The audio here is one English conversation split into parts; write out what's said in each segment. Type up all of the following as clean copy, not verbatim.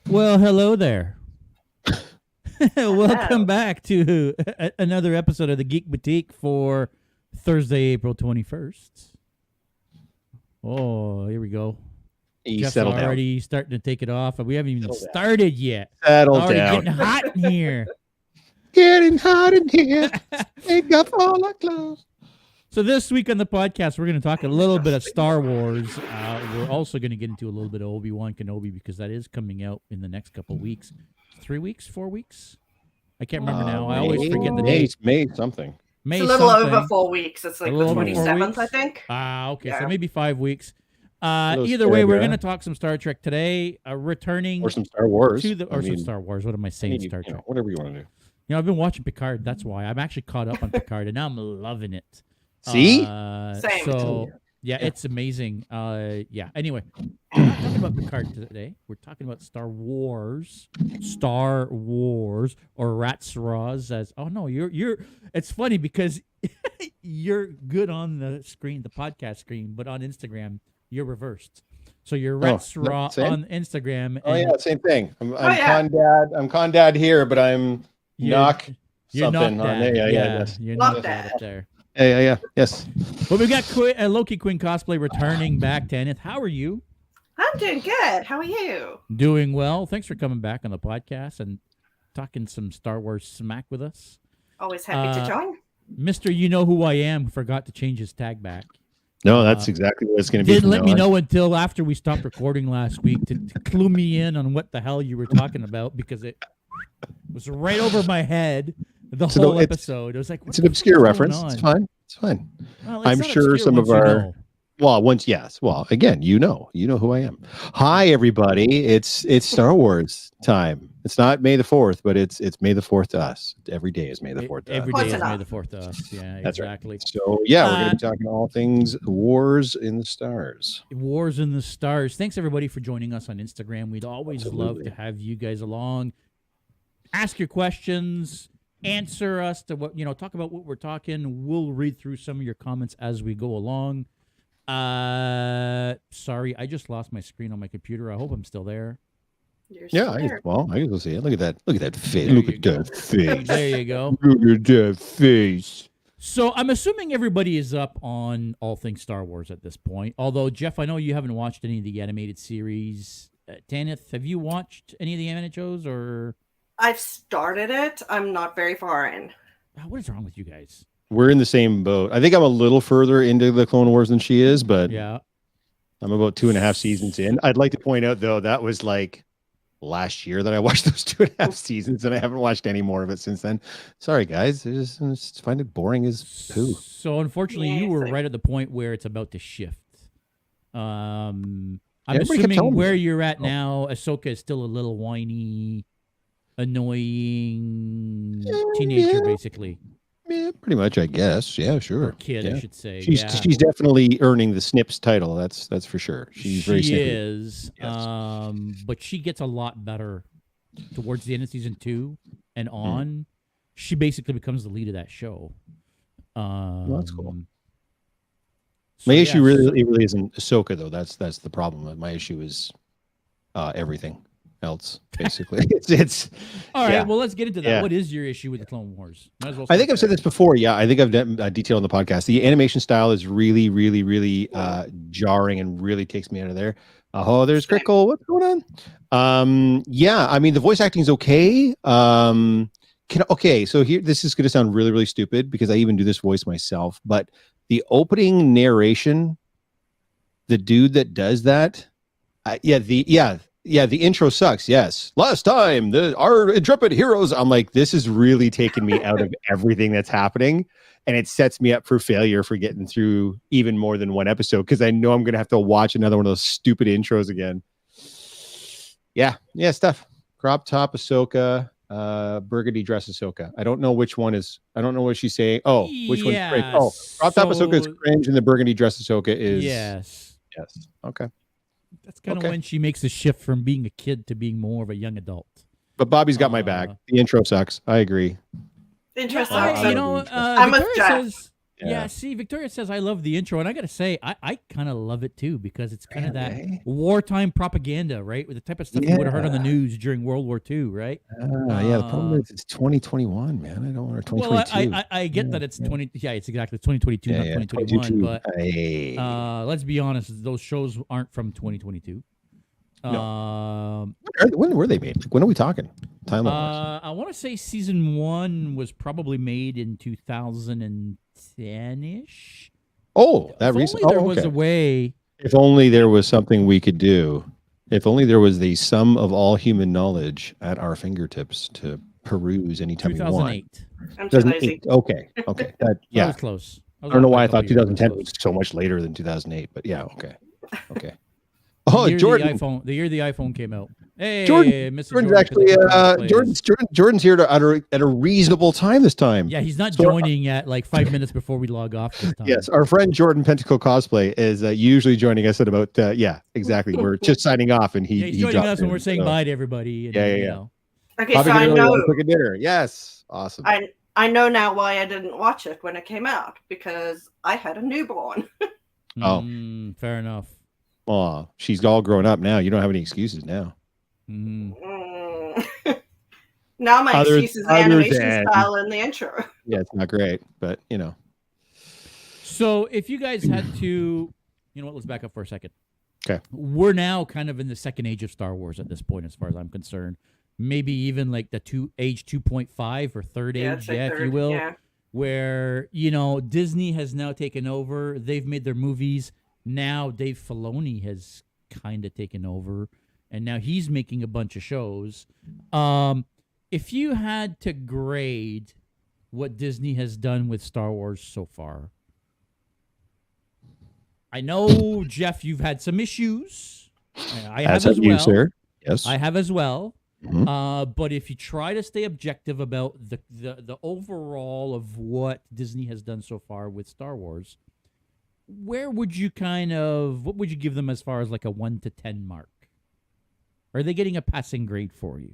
Well, hello there. Welcome back to another episode of the Geek Boutique for Thursday, April 21st. Oh, here we go. Jeff's already starting to take it off, and we haven't even started yet. Settle already down. Getting hot in here. Getting hot in here. Take off all our clothes. So this week on the podcast, we're going to talk a little bit of Star Wars. We're also going to get into a little bit of Obi-Wan Kenobi because that is coming out in the next couple of weeks. 3 weeks? 4 weeks? I can't remember now. I always forget the date. May something. May it's a little something. over 4 weeks. It's like the 27th, I think. Okay. Yeah. So maybe 5 weeks. Either way, we're going to talk some Star Trek today. Returning or some Star Wars. Some Star Wars. What am I saying? Star Trek. Whatever you want to do. I've been watching Picard. That's why. I'm actually caught up on Picard, and now I'm loving it. See? Same. So, yeah, it's amazing. Anyway, we're not talking about Picard today. We're talking about Star Wars, or Rats-Raws as. Oh no, you're. It's funny because you're good on the screen, the podcast screen, but on Instagram you're reversed. So you're Rats-Raw on Instagram. Same thing. I'm Condad. I'm Condad here, but I'm Knock something on there. Yeah. You're Knock Dad up there. Yeah. Yes. Well, we got Loki Queen cosplay returning back. Tanith, how are you? I'm doing good. How are you? Doing well. Thanks for coming back on the podcast and talking some Star Wars smack with us. Always happy to join. Mr. You Know Who I Am forgot to change his tag back. No, that's exactly what it's going to be. Didn't let me know until after we stopped recording last week to clue me in on what the hell you were talking about because it was right over my head. The whole episode. It was like it's an obscure reference. It's fine. Well, I'm sure some of our Well, again, you know who I am. Hi, everybody. It's Star Wars time. It's not May the 4th, but it's May the 4th to us. Every day is May the 4th to us. Every day is May the 4th to us. Yeah, that's exactly. Right. So we're going to be talking all things Wars in the Stars. Wars in the Stars. Thanks everybody for joining us on Instagram. We'd always love to have you guys along. Ask your questions. Answer us to what talk about what we're talking. We'll read through some of your comments as we go along. Sorry, I just lost my screen on my computer. I hope I'm still there. I can go see it. Look at that face. Look at that face. There you go. Look at that face. So I'm assuming everybody is up on all things Star Wars at this point. Although Jeff, I know you haven't watched any of the animated series. Tanith, have you watched any of the animated shows or? I've started it. I'm not very far in. What is wrong with you guys? We're in the same boat. I think I'm a little further into the Clone Wars than she is, but yeah, I'm about 2.5 seasons in. I'd like to point out, though, that was like last year that I watched those 2.5 seasons, and I haven't watched any more of it since then. Sorry, guys. I just find it boring as poo. So, unfortunately, you were right at the point where it's about to shift. I'm assuming where you're at now, Ahsoka is still a little whiny, annoying teenager, basically. Yeah, pretty much, I guess. Yeah, sure. Or kid, I should say. She's definitely earning the Snips title. That's for sure. She is. Yes. But she gets a lot better towards the end of season 2 and on. Mm. She basically becomes the lead of that show. Well, that's cool. My issue really isn't Ahsoka, though. That's the problem. My issue is everything else, basically. it's all right. Well, let's get into that. Yeah. What is your issue with the Clone Wars? I think I've said this before. Yeah, I think I've detailed on the podcast. The animation style is really, really, really jarring and really takes me out of there. There's Crickle. What's going on? I mean, the voice acting is okay. So here, this is going to sound really, really stupid because I even do this voice myself. But the opening narration, the dude that does that, the intro sucks. Yes. Last time, our intrepid heroes. I'm like, this is really taking me out of everything that's happening. And it sets me up for failure for getting through even more than one episode because I know I'm going to have to watch another one of those stupid intros again. Yeah, stuff. Crop top Ahsoka, burgundy dress Ahsoka. I don't know which one is. I don't know what she's saying. Oh, which one's cringe? Oh, crop top Ahsoka is cringe and the burgundy dress Ahsoka is. Yes. Okay. That's kind of when she makes the shift from being a kid to being more of a young adult. But Bobby's got my back. The intro sucks. I agree. The intro sucks. I'm a Yeah, see, Victoria says, I love the intro. And I got to say, I kind of love it too, because it's kind of that wartime propaganda, right? With the type of stuff you would have heard on the news during World War II, right? Yeah, the problem is it's 2021, man. I don't want 2022. Well, I get that it's 20. Yeah, it's exactly 2022, not 2021. But let's be honest, those shows aren't from 2022. No. When were they made? Like, when are we talking? Timeline. I want to say season 1 was probably made in 2010-ish. Oh, that recent. There was a way. If only there was something we could do. If only there was the sum of all human knowledge at our fingertips to peruse anytime we want. 2008. I'm too lazy. Okay. That was close. I don't know why I thought 2010 was so much later than 2008, but yeah, okay. Oh, Jordan! The year the iPhone came out. Hey, Jordan's actually Jordan's here at a reasonable time this time. Yeah, he's not joining at like 5 minutes before we log off this time. Yes, our friend Jordan Pentacle Cosplay is usually joining us at about exactly. We're just signing off, and he's joining us when we're saying bye to everybody. And, yeah. Okay, so I know. Cooking dinner. Yes, awesome. I know now why I didn't watch it when it came out, because I had a newborn. Fair enough. Oh, she's all grown up now. You don't have any excuses now. Now my excuse is the animation style in the intro. Yeah, it's not great, but So if you guys had to, let's back up for a second. Okay. We're now kind of in the second age of Star Wars at this point, as far as I'm concerned. Maybe even like the age 2.5 or third age, if you will. Yeah. Where, Disney has now taken over. They've made their movies. Now Dave Filoni has kind of taken over, and now he's making a bunch of shows. If you had to grade what Disney has done with Star Wars so far, I know, Jeff, you've had some issues. I have as well. Sir. Yes, I have as well. Mm-hmm. But if you try to stay objective about the overall of what Disney has done so far with Star Wars, where would you what would you give them as far as like a 1 to 10 mark? Are they getting a passing grade for you?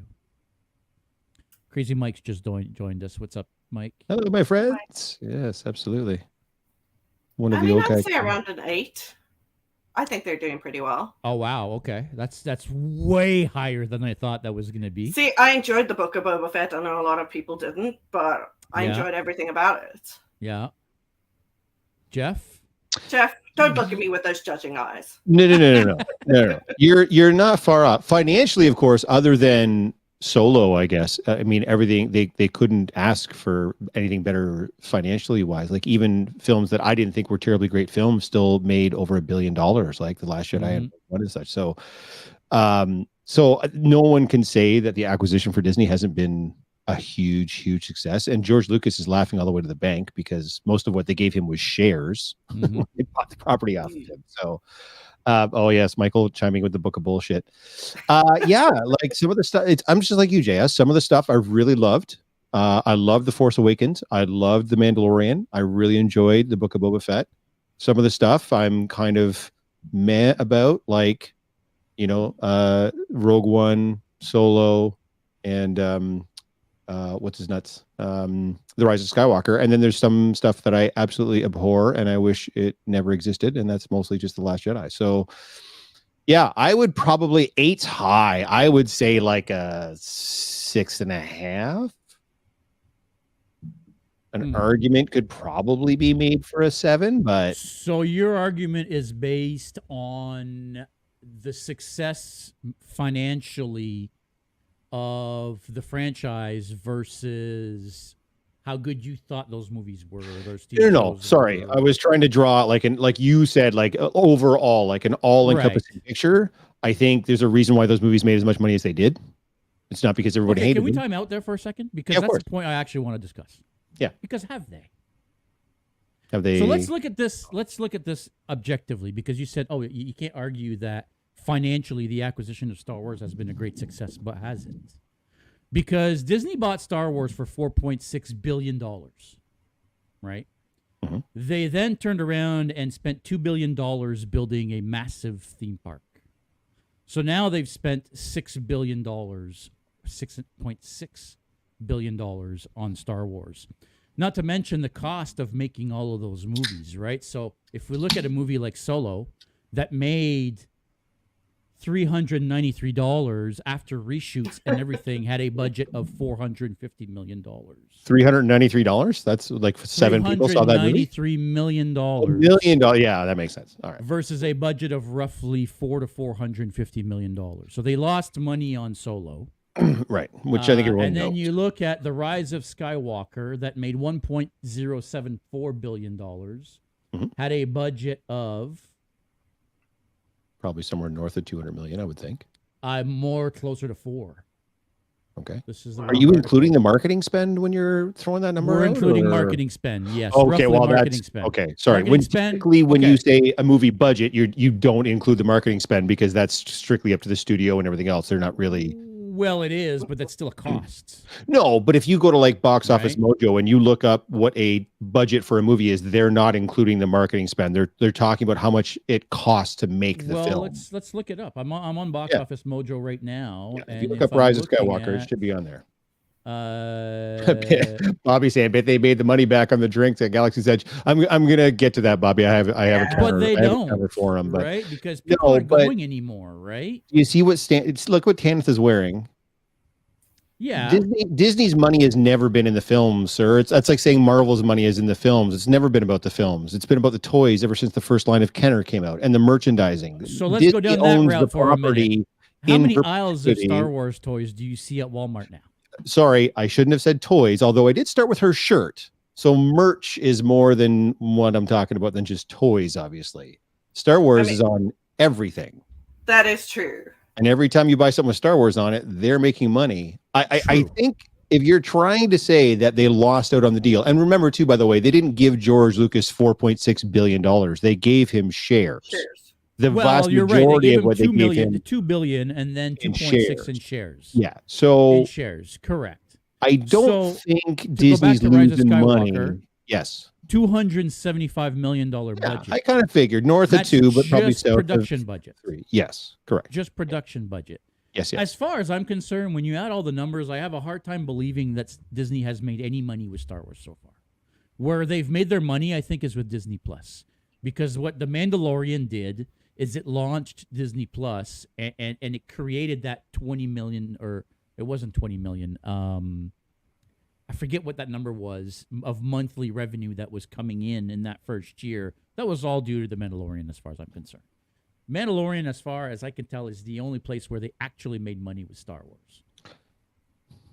Crazy Mike's just joined us. What's up, Mike? Hello, my friends. Yes, absolutely. I'd say around an 8. I think they're doing pretty well. Oh wow, okay, that's way higher than I thought that was going to be. See, I enjoyed the Book of Boba Fett. I know a lot of people didn't, but I enjoyed everything about it. Yeah. Jeff, don't look at me with those judging eyes. No. You're not far off financially, of course. Other than Solo, I guess. I mean, everything they couldn't ask for anything better financially wise. Like even films that I didn't think were terribly great films still made over $1 billion, like The Last Jedi and one and such. So, so no one can say that the acquisition for Disney hasn't been a huge success. And George Lucas is laughing all the way to the bank because most of what they gave him was shares. They bought the property off of him. So. Oh yes, Michael chiming with the book of bullshit. Yeah, like some of the stuff. I'm just like you, JS. Some of the stuff I really loved. I loved The Force Awakens. I loved The Mandalorian. I really enjoyed the Book of Boba Fett. Some of the stuff I'm kind of meh about, like Rogue One, Solo, and what's his nuts? The Rise of Skywalker. And then there's some stuff that I absolutely abhor and I wish it never existed. And that's mostly just The Last Jedi. So yeah, I would probably 8's high. I would say like a 6.5. An argument could probably be made for a 7, but so your argument is based on the success financially of the franchise versus how good you thought those movies were. No, sorry. I was trying to draw like you said, like overall, like an all-encompassing picture. I think there's a reason why those movies made as much money as they did. It's not because everybody hated them. Can we time out there for a second? Because that's the point I actually want to discuss. Yeah. Because have they? So let's look at this. Let's look at this objectively, because you said, you can't argue that financially the acquisition of Star Wars has been a great success, but hasn't. Because Disney bought Star Wars for $4.6 billion, right? Mm-hmm. They then turned around and spent $2 billion building a massive theme park. So now they've spent $6 billion, $6.6 billion on Star Wars. Not to mention the cost of making all of those movies, right? So if we look at a movie like Solo that made $393 after reshoots and everything, had a budget of $450 million. $393? That's like 7 people saw that movie? $393 million. $1 million. Yeah, that makes sense. All right. Versus a budget of roughly $450 million. So they lost money on Solo. Right, which I think everyone and then knows. you look at The Rise of Skywalker that made $1.074 billion, had a budget of Probably somewhere north of 200 million, I would think. more closer to 4. Okay. This is the Are you including the marketing spend when you're throwing that number We're out, including or? marketing spend, yes. Okay, roughly well marketing that's spend. okay. Sorry, Marketing when spend, typically when okay. you say a movie budget, you don't include the marketing spend because that's strictly up to the studio and everything else. They're not really. Well, it is, but that's still a cost. No, but if you go to like Box Office Right. Mojo and you look up what a budget for a movie is, they're not including the marketing spend. They're talking about how much it costs to make the film. Let's look it up. I'm on Box Office Mojo right now. Yeah, and if you look if up Rise I'm of Skywalker, looking it should be on there. at, Bobby saying, "Bet they made the money back on the drinks at Galaxy's Edge." I'm gonna get to that, Bobby. I have a counter. but they I have a don't, counter for him, but right? Because people aren't going anymore, right? you see what look what Tanith is wearing. Yeah. Disney's money has never been in the films, sir. That's like saying Marvel's money is in the films. It's never been about the films. It's been about the toys ever since the first line of Kenner came out and the merchandising. So let's go down that route for a minute. How in many aisles of perpetuity. Star Wars toys do you see at Walmart now? Sorry, I shouldn't have said toys, although I did start with her shirt. So merch is more than what I'm talking about than just toys, obviously. Star Wars is on everything. That is true. And every time you buy something with Star Wars on it, they're making money. I think if you're trying to say that they lost out on the deal, and remember too, by the way, they didn't give George Lucas $4.6 billion. They gave him shares. The vast majority of what they gave him, $2 billion, and then 2.6 in shares. Yeah, so in shares, correct. I don't think to go back Disney's to Rise of losing Skywalker, money. Yes, $275 million budget. I kind of figured north That's of 2, but probably just south production of budget. 3. Yes, correct. Just production budget. Yes. As far as I'm concerned, when you add all the numbers, I have a hard time believing that Disney has made any money with Star Wars so far. Where they've made their money, I think, is with Disney Plus, because what The Mandalorian did is it launched Disney Plus and it created that 20 million, or it wasn't 20 million. I forget what that number was of monthly revenue that was coming in that first year. That was all due to The Mandalorian, as far as I'm concerned. Mandalorian, as far as I can tell, is the only place where they actually made money with Star Wars.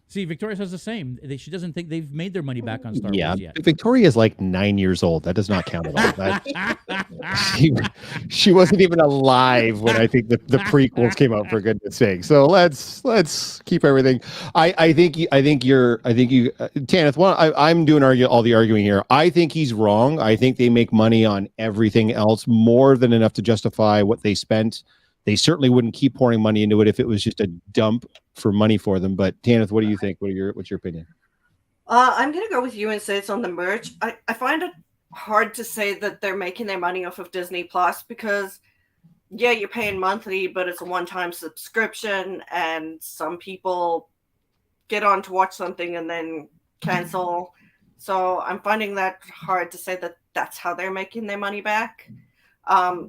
See, Victoria says the same. She doesn't think they've made their money back on Star Wars yet. Victoria is like 9 years old. That does not count at all. She wasn't even alive when I think the prequels came out, for goodness sake. So let's keep everything. I think you, Tanith. I'm doing all the arguing here. I think he's wrong. I think they make money on everything else, more than enough to justify what they spent. They certainly wouldn't keep pouring money into it if it was just a dump for money for them. But Tanith, what do you think? What's your opinion? I'm going to go with you and say it's on the merch. I find it hard to say that they're making their money off of Disney Plus because, yeah, you're paying monthly, but it's a one-time subscription, and some people get on to watch something and then cancel. So I'm finding that hard to say that that's how they're making their money back.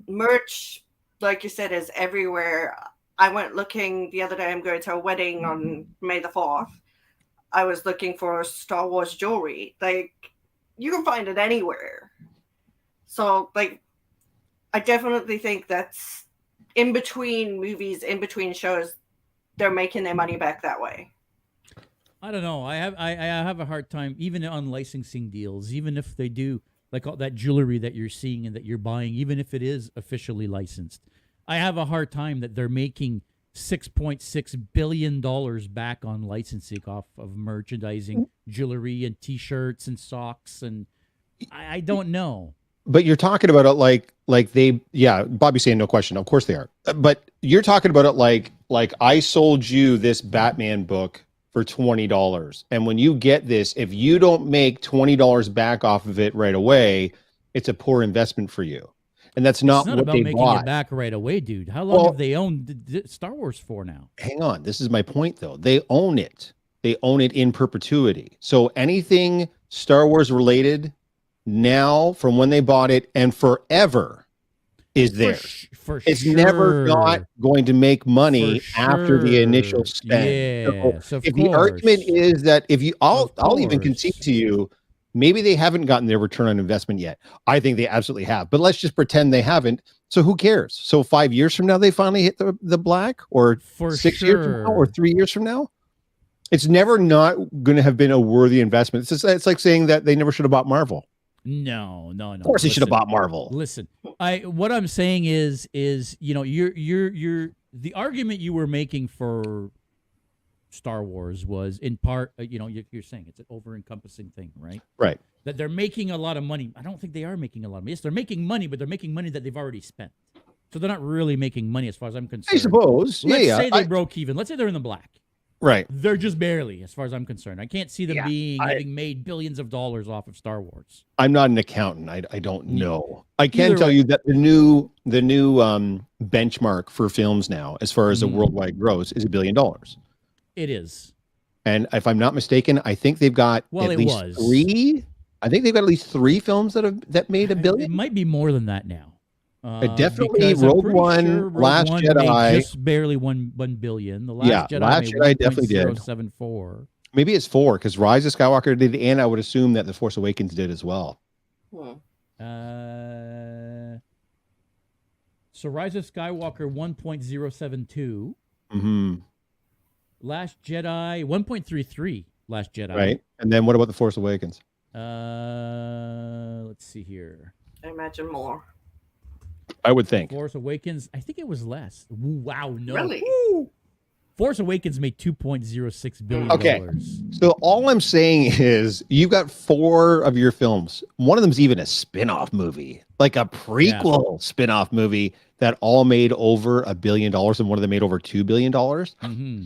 Merch, like you said, is everywhere. I went looking the other day. I'm going to a wedding on May the 4th. I was looking for Star Wars jewelry. Like, you can find it anywhere. So, like, I definitely think that's in between movies, in between shows, they're making their money back that way. I don't know. I have a hard time, even on licensing deals, even if they do, like all that jewelry that you're seeing and that you're buying, even if it is officially licensed. I have a hard time that they're making $6.6 billion back on licensing off of merchandising, jewelry and T-shirts and socks, and I don't know. But you're talking about it like they, yeah, Bobby's saying no question. Of course they are. But you're talking about it like I sold you this Batman book for $20. And when you get this, if you don't make $20 back off of it right away, it's a poor investment for you. And that's not what about they making bought. it back right away, dude. How long have they owned Star Wars for now? Hang on. This is my point, though. They own it. They own it in perpetuity. So anything Star Wars related now from when they bought it and forever is theirs. It's never not going to make money after the initial spend. Yes, so if the argument is that if you, I'll even concede to you, maybe they haven't gotten their return on investment yet. I think they absolutely have, but let's just pretend they haven't. So who cares? So 5 years from now, they finally hit the black, or 6 years from now, or 3 years from now. It's never not going to have been a worthy investment. It's like saying that they never should have bought Marvel. No. Of course, they should have bought Marvel. Listen, what I'm saying is you're the argument you were making for Star Wars was in part, you're saying it's an over-encompassing thing, right? Right. That they're making a lot of money. I don't think they are making a lot of money. Yes, they're making money, but they're making money that they've already spent. So they're not really making money as far as I'm concerned. I suppose. Let's say they broke even. Let's say they're in the black. Right. They're just barely, as far as I'm concerned. I can't see them having made billions of dollars off of Star Wars. I'm not an accountant. I don't know. I can tell you that the new benchmark for films now, as far as the worldwide gross, is $1 billion. It is. And if I'm not mistaken, I think they've got at least three. I think they've got at least 3 films that made $1 billion. It might be more than that now. Definitely Rogue One, Last Jedi, just barely $1 billion. The Last Jedi made definitely did. 0.074. Maybe it's 4 because Rise of Skywalker did, and I would assume that The Force Awakens did as well. So Rise of Skywalker 1.072. Mm-hmm. Last Jedi 1.33. Last Jedi. Right, and then what about The Force Awakens? Let's see here. I imagine more. I would think. Force Awakens, I think it was less. Wow, no. Really? Woo! Force Awakens made $2.06 billion. Okay. So all I'm saying is you've got 4 of your films. One of them's even a spin-off movie, like a prequel spin-off movie that all made over $1 billion, and one of them made over $2 billion. Mm-hmm.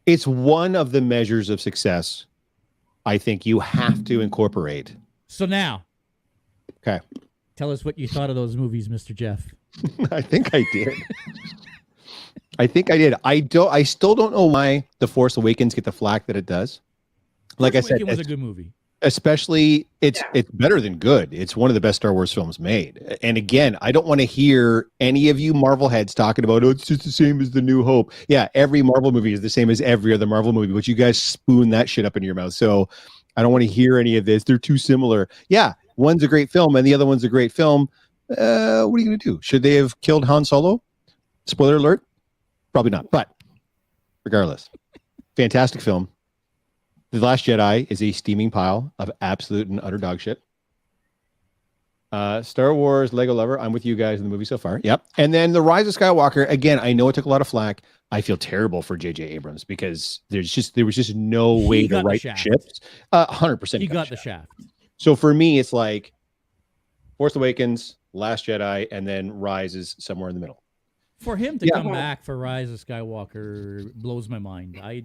It's one of the measures of success I think you have to incorporate. So now. Okay. Tell us what you thought of those movies, Mr. Jeff. I think I did. I still don't know why The Force Awakens get the flack that it does. Like I said, it was a good movie. Especially, it's better than good. It's one of the best Star Wars films made. And again, I don't want to hear any of you Marvel heads talking about, it's just the same as The New Hope. Yeah, every Marvel movie is the same as every other Marvel movie, but you guys spoon that shit up in your mouth. So I don't want to hear any of this. They're too similar. Yeah, one's a great film and the other one's a great film. What are you going to do? Should they have killed Han Solo? Spoiler alert. Probably not. But regardless, fantastic film. The Last Jedi is a steaming pile of absolute and utter dog shit. Star Wars, Lego Lover. I'm with you guys in the movie so far. Yep. And then The Rise of Skywalker. Again, I know it took a lot of flack. I feel terrible for J.J. Abrams because there was just no way to write ships. 100%. He got the shaft. So for me, it's like Force Awakens, Last Jedi, and then Rise is somewhere in the middle. For him to come back for Rise of Skywalker blows my mind. I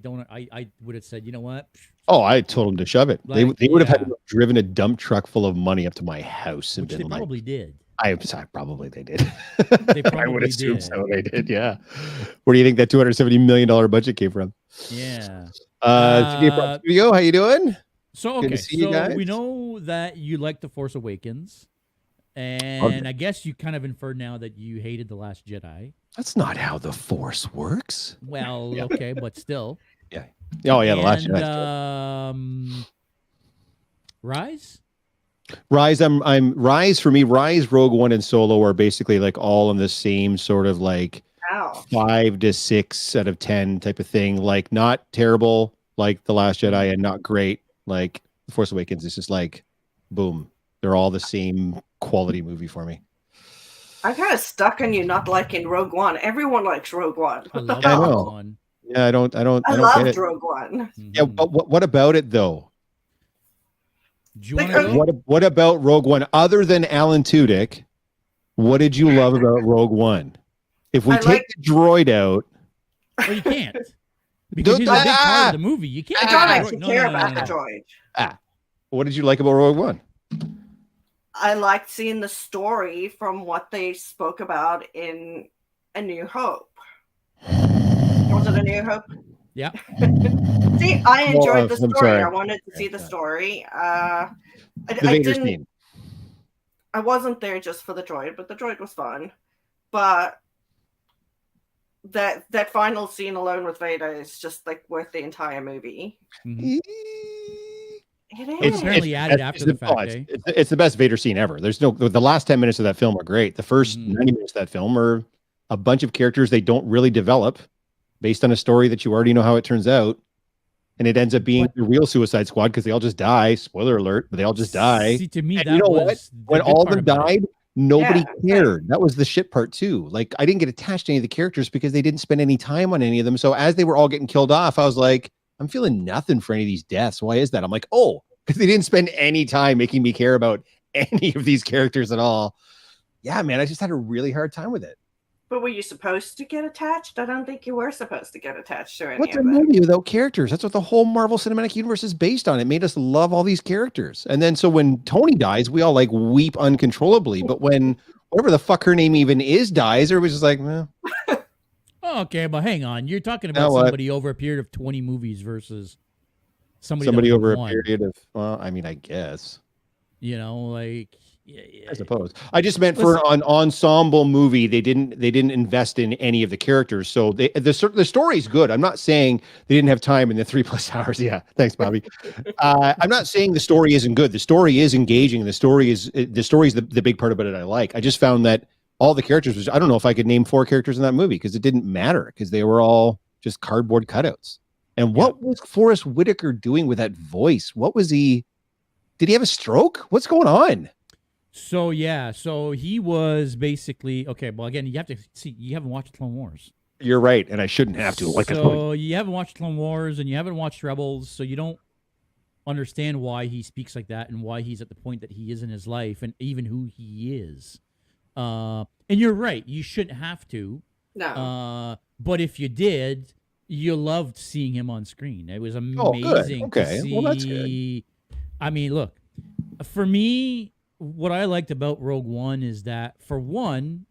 would have said, you know what? Oh, I told him to shove it. Like, they would have had driven a dump truck full of money up to my house, and which they probably did. Probably they did. They probably I would assume so. They did. Yeah. Where do you think that $270 million budget came from? Yeah. Studio, how you doing? So okay, so we know that you like The Force Awakens, and I guess you kind of inferred now that you hated The Last Jedi. That's not how the Force works. Well, okay, but still. Yeah. Oh yeah, The Last Jedi. Rise. I'm Rise for me. Rise, Rogue One, and Solo are basically like all in the same sort of like 5 to 6 out of 10 type of thing. Like not terrible like The Last Jedi, and not great like The Force Awakens. It's just like boom. They're all the same quality movie for me. I'm kind of stuck on you not liking Rogue One. Everyone likes Rogue One. I love Rogue One. Yeah, I don't loved Rogue One. Yeah, but what about it though? Do you want to what about Rogue One? Other than Alan Tudyk, what did you love about Rogue One? If we take the droid out, well, you can't because he's a big part of the movie. You can't. I don't actually care about the droid. What did you like about Rogue One? I liked seeing the story from what they spoke about in A New Hope. Was it A New Hope? Yeah. See, I enjoyed the I'm story. sorry. I wanted to see the story. I The Vader didn't. scene. I wasn't there just for the droid, but the droid was fun. But that final scene alone with Vader is just like worth the entire movie. Mhm. It It was is. apparently added after the fact, eh? It's the best Vader scene ever. There's no the last 10 minutes of that film are great. The first 90 minutes of that film are a bunch of characters they don't really develop based on a story that you already know how it turns out. And it ends up being the real Suicide Squad because they all just die. Spoiler alert, but they all just die. See, to me, And that you know was what? When all of them died, nobody Yeah. cared. That was the shit part too. Like I didn't get attached to any of the characters because they didn't spend any time on any of them. So as they were all getting killed off, I was like, I'm feeling nothing for any of these deaths. Why is that? I'm like, oh, because they didn't spend any time making me care about any of these characters at all. Yeah, man, I just had a really hard time with it. But were you supposed to get attached? I don't think you were supposed to get attached to any What's a of them. movie without characters? That's what the whole Marvel Cinematic Universe is based on. It made us love all these characters. And then so when Tony dies, we all like weep uncontrollably. But when whatever the fuck her name even is dies, everybody's just like, eh. Okay, but hang on. You're talking about somebody over a period of 20 movies versus somebody over a period of, well, I mean, I guess. You know, like I suppose. I just meant for an ensemble movie, they didn't invest in any of the characters. So the story's good. I'm not saying they didn't have time in the 3+ hours. Yeah, thanks, Bobby. I'm not saying the story isn't good. The story is engaging. The story is the big part about it I like. I just found that all the characters I don't know if I could name 4 characters in that movie because it didn't matter because they were all just cardboard cutouts. And what was Forrest Whitaker doing with that voice? What was he? Did he have a stroke? What's going on? So he was basically okay. Well, again, you have to see. You haven't watched Clone Wars. You're right, and I shouldn't have to. So you haven't watched Clone Wars, and you haven't watched Rebels, so you don't understand why he speaks like that and why he's at the point that he is in his life, and even who he is. And you're right. You shouldn't have to. No. But if you did, you loved seeing him on screen. It was amazing to see. Well, that's good. I mean, look, for me, what I liked about Rogue One is that, for one,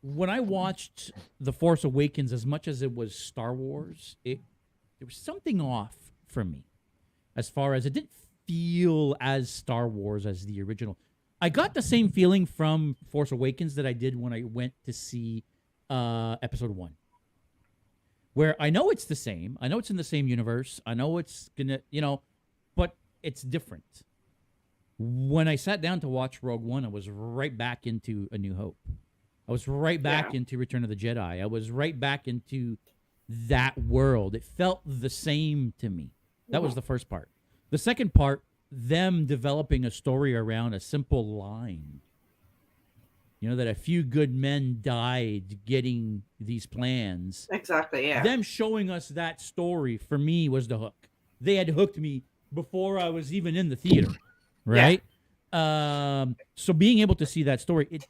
when I watched The Force Awakens, as much as it was Star Wars, there was something off for me as far as it didn't feel as Star Wars as the original. I got the same feeling from Force Awakens that I did when I went to see Episode 1. Where I know it's the same. I know it's in the same universe. I know it's going to, but it's different. When I sat down to watch Rogue One, I was right back into A New Hope. I was right back into Return of the Jedi. I was right back into that world. It felt the same to me. That was the first part. The second part, them developing a story around a simple line. That a few good men died getting these plans. Exactly, yeah. Them showing us that story, for me, was the hook. They had hooked me before I was even in the theater, right? Yeah. So being able to see that story,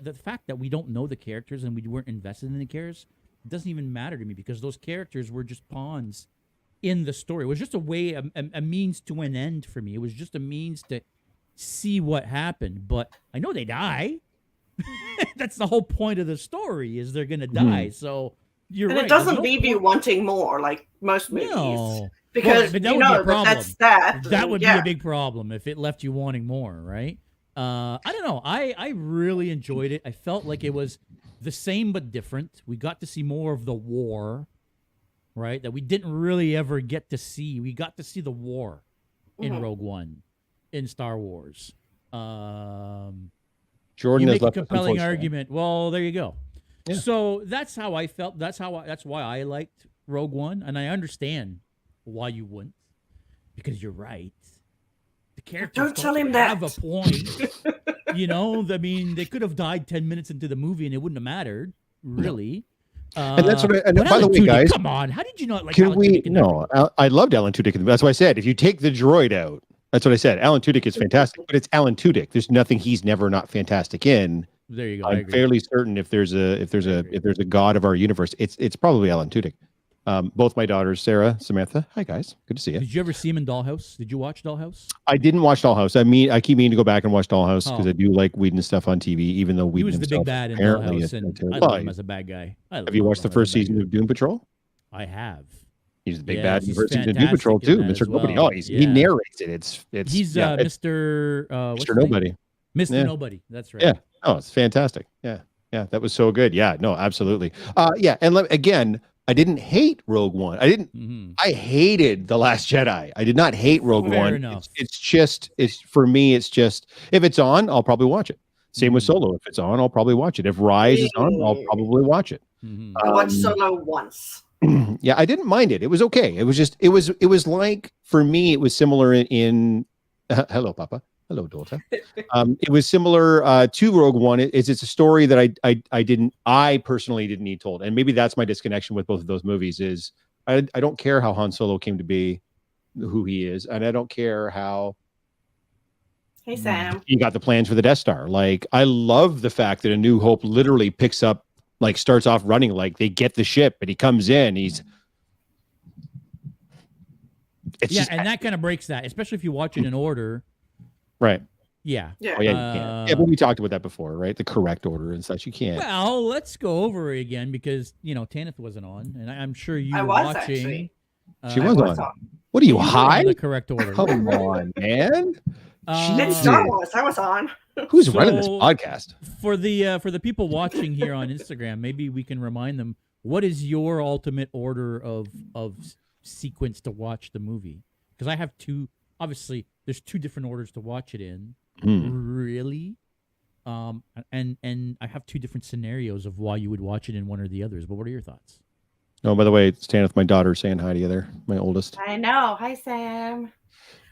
the fact that we don't know the characters and we weren't invested in the characters, it doesn't even matter to me because those characters were just pawns in the story. It was just a way, a means to an end for me. It was just a means to see what happened. But I know they die. That's the whole point of the story, is they're going to die. So you're right. And it doesn't leave you wanting more, like most movies. No. Because that would be a problem. That's that. That would be a big problem if it left you wanting more, right? I don't know. I really enjoyed it. I felt like it was the same but different. We got to see more of the war, right? That we didn't really ever get to see. We got to see the war in Rogue One, in Star Wars. Jordan you has make a compelling argument. Well, there you go. Yeah. So that's how I felt. That's why I liked Rogue One, and I understand why you wouldn't, because you're right. The characters don't tell him have that. a point. I mean, they could have died 10 minutes into the movie and it wouldn't have mattered, really. And that's what. And by the way, guys, come on, how did you not like? Can we? No, I loved Alan Tudyk. That's why I said if you take the droid out, that's what I said. Alan Tudyk is fantastic, but it's Alan Tudyk. There's nothing he's never not fantastic in. There you go. I'm fairly certain if there's a god of our universe, it's probably Alan Tudyk. Both my daughters, Sarah, Samantha. Hi guys, good to see you. Did you ever see him in Dollhouse? Did you watch Dollhouse? I didn't watch Dollhouse. I keep meaning to go back and watch Dollhouse because I do like Whedon stuff on TV, even though Whedon he was the big bad in Dollhouse, and I love him as a bad guy. Have you watched the first season of Doom Patrol? I have. He's the big Yes, bad in the he's first season of Doom Patrol fantastic in too. that Mr. as Nobody. well. Oh, he Yeah. narrates it. It's He's yeah, it's Mr. What's Mr. his name? Nobody. Mr. Yeah. Nobody. That's right. Yeah. Oh, it's fantastic. Yeah. Yeah. That was so good. Yeah. No, absolutely. Yeah. And again, I didn't hate Rogue One. Mhm. I hated The Last Jedi. I did not hate Rogue Fair One. enough. It's for me, it's just, if it's on, I'll probably watch it. Same with Mhm. Solo. If it's on, I'll probably watch it. If Rise is on, I'll probably watch it. Mhm. I watched Solo once. Yeah, I didn't mind it. It was okay. It was just, it was like, for me, it was similar in hello, Papa. Hello, daughter. It was similar to Rogue One. It's a story that I personally didn't need told. And maybe that's my disconnection with both of those movies is I don't care how Han Solo came to be who he is. And I don't care how Hey, Sam. he got the plans for the Death Star. Like, I love the fact that A New Hope literally picks up, like, starts off running, like they get the ship and he comes in. And that kind of breaks that, especially if you watch it in order. Right. Yeah. Yeah. Oh, yeah, you can't. Yeah, but we talked about that before, right? The correct order and such. You can't. Well, let's go over it again because Tanith wasn't on, and I'm sure you I were was, watching. actually. She I was was on. on. What are you, were high? on the correct order. Come on, man. It's Star Wars. I was on. Who's running this So- podcast? For the people watching here on Instagram, maybe we can remind them what is your ultimate order of sequence to watch the movie? Because I have two. Obviously, there's two different orders to watch it in. Really, and I have two different scenarios of why you would watch it in one or the others. But what are your thoughts? Oh, by the way, Tanith, with my daughter saying hi to you there, my oldest. I know. Hi, Sam.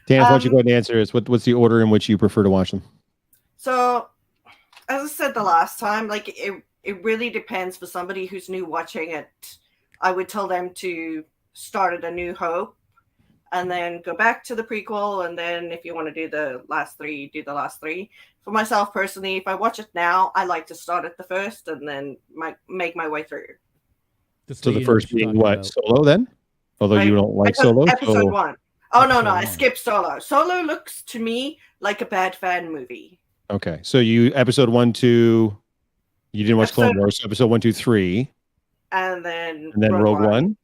Tanith, why don't you go ahead and answer this? What's the order in which you prefer to watch them? So, as I said the last time, like it really depends. For somebody who's new watching it, I would tell them to start at A New Hope and then go back to the prequel. And then if you want to do the last three, do the last three. For myself personally, if I watch it now, I like to start at the first and then make my way through. So the first being what? Solo then? Although you don't like Solo? Episode 1. Oh, no, I Episode skipped Solo. Solo looks to me like a bad fan movie. Okay. So you episode 1, 2, you didn't watch Clone Wars, so episode 1, 2, 3. And then Rogue One.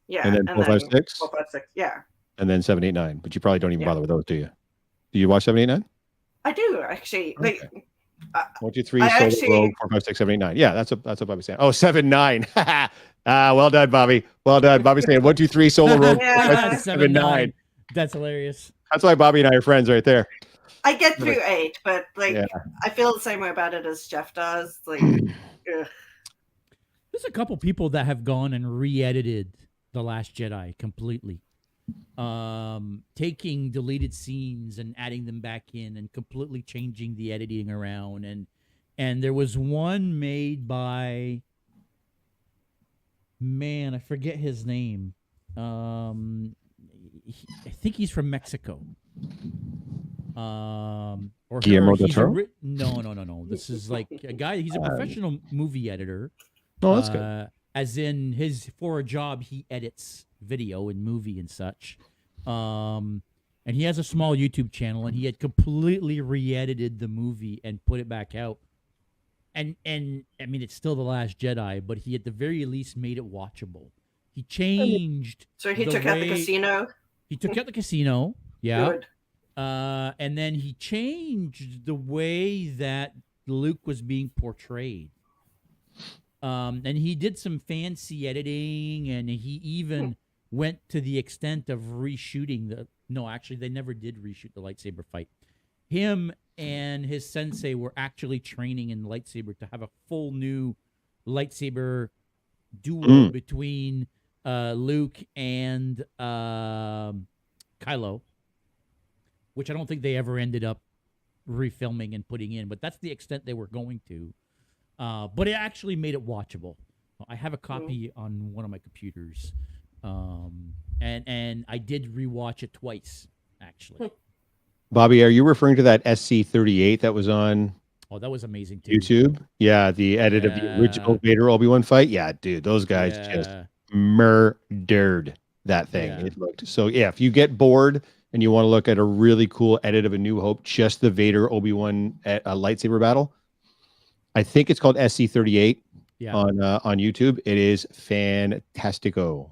Yeah. And then 4, 5, 6. 4, 5, 6. Yeah. And then 7, 8, 9. But you probably don't even bother with those, do you? Do you watch 7, 8, 9? I do actually. Okay. Like 1, 2, 3, Solo, Rogue, 4, 5, 6, 7, 8, 9. Yeah, that's what Bobby's saying. Oh, 7, 9. Well done, Bobby. Well done. Bobby's saying 1, 2, 3, Solo, Rogue, 4, 5, 6, 7, 9. That's hilarious. That's why Bobby and I are friends right there. I get through 8, but like Yeah. I feel the same way about it as Jeff does. Like, ugh. There's a couple people that have gone and re-edited The Last Jedi completely. Taking deleted scenes and adding them back in and completely changing the editing around. And there was one made by, man, I forget his name. I think he's from Mexico. Or Guillermo del he's Toro? No. This is like a guy. He's a professional movie editor. Oh, that's good. As in for a job, he edits video and movie and such. And he has a small YouTube channel, and he had completely re-edited the movie and put it back out. And I mean, it's still The Last Jedi, but he at the very least made it watchable. He changed. So he took out the casino. He took out the casino. Yeah. Good. And then he changed the way that Luke was being portrayed. And he did some fancy editing, and he even went to the extent of reshooting no, actually, they never did reshoot the lightsaber fight. Him and his sensei were actually training in lightsaber to have a full new lightsaber duel between Luke and Kylo, which I don't think they ever ended up refilming and putting in, but that's the extent they were going to. But it actually made it watchable. I have a copy on one of my computers, and I did rewatch it twice, actually. Bobby, are you referring to that SC38 that was on Oh, that was amazing too. YouTube? Yeah, the edit of the original Vader Obi-Wan fight. Yeah, dude, those guys just murdered that thing. Yeah. It looked so. Yeah, if you get bored and you want to look at a really cool edit of A New Hope, just the Vader Obi-Wan lightsaber battle, I think it's called SC38 on YouTube. It is fantastico.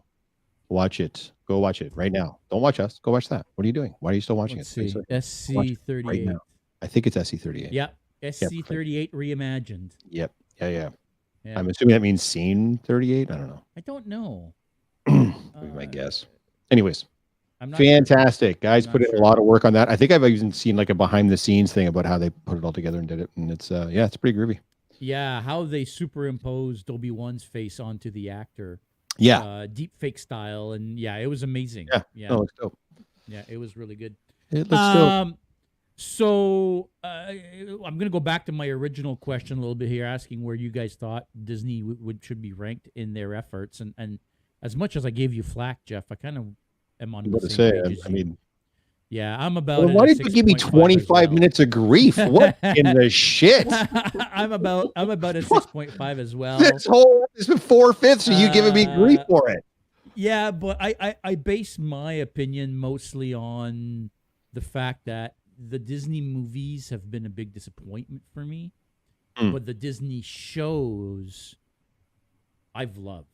Watch it. Go watch it right now. Don't watch us. Go watch that. What are you doing? Why are you still watching Let's it? see. Watch it right SC38. now. I think it's SC38. Yep. SC38 reimagined. Yep. Yeah. Yeah. I'm assuming that means scene 38. I don't know. I don't know. Would be my guess. Anyways, I'm not fantastic. Guys I'm put not in a sure. lot of work on that. I think I've even seen like a behind the scenes thing about how they put it all together and did it. And it's it's pretty groovy. Yeah, how they superimposed Obi-Wan's face onto the actor. Yeah. Deep fake style. And yeah, it was amazing. Yeah. No, it's dope. Yeah, it was really good. It looks dope. So I'm going to go back to my original question a little bit here, asking where you guys thought Disney should be ranked in their efforts. And as much as I gave you flack, Jeff, I kind of am on the same page as you. mean, yeah, I'm about. well, why did you give me 25 minutes of grief? What in the shit? I'm about a 6.5 as well. This has been 4/5 of you giving me grief for it. Yeah, but I base my opinion mostly on the fact that the Disney movies have been a big disappointment for me, but the Disney shows I've loved.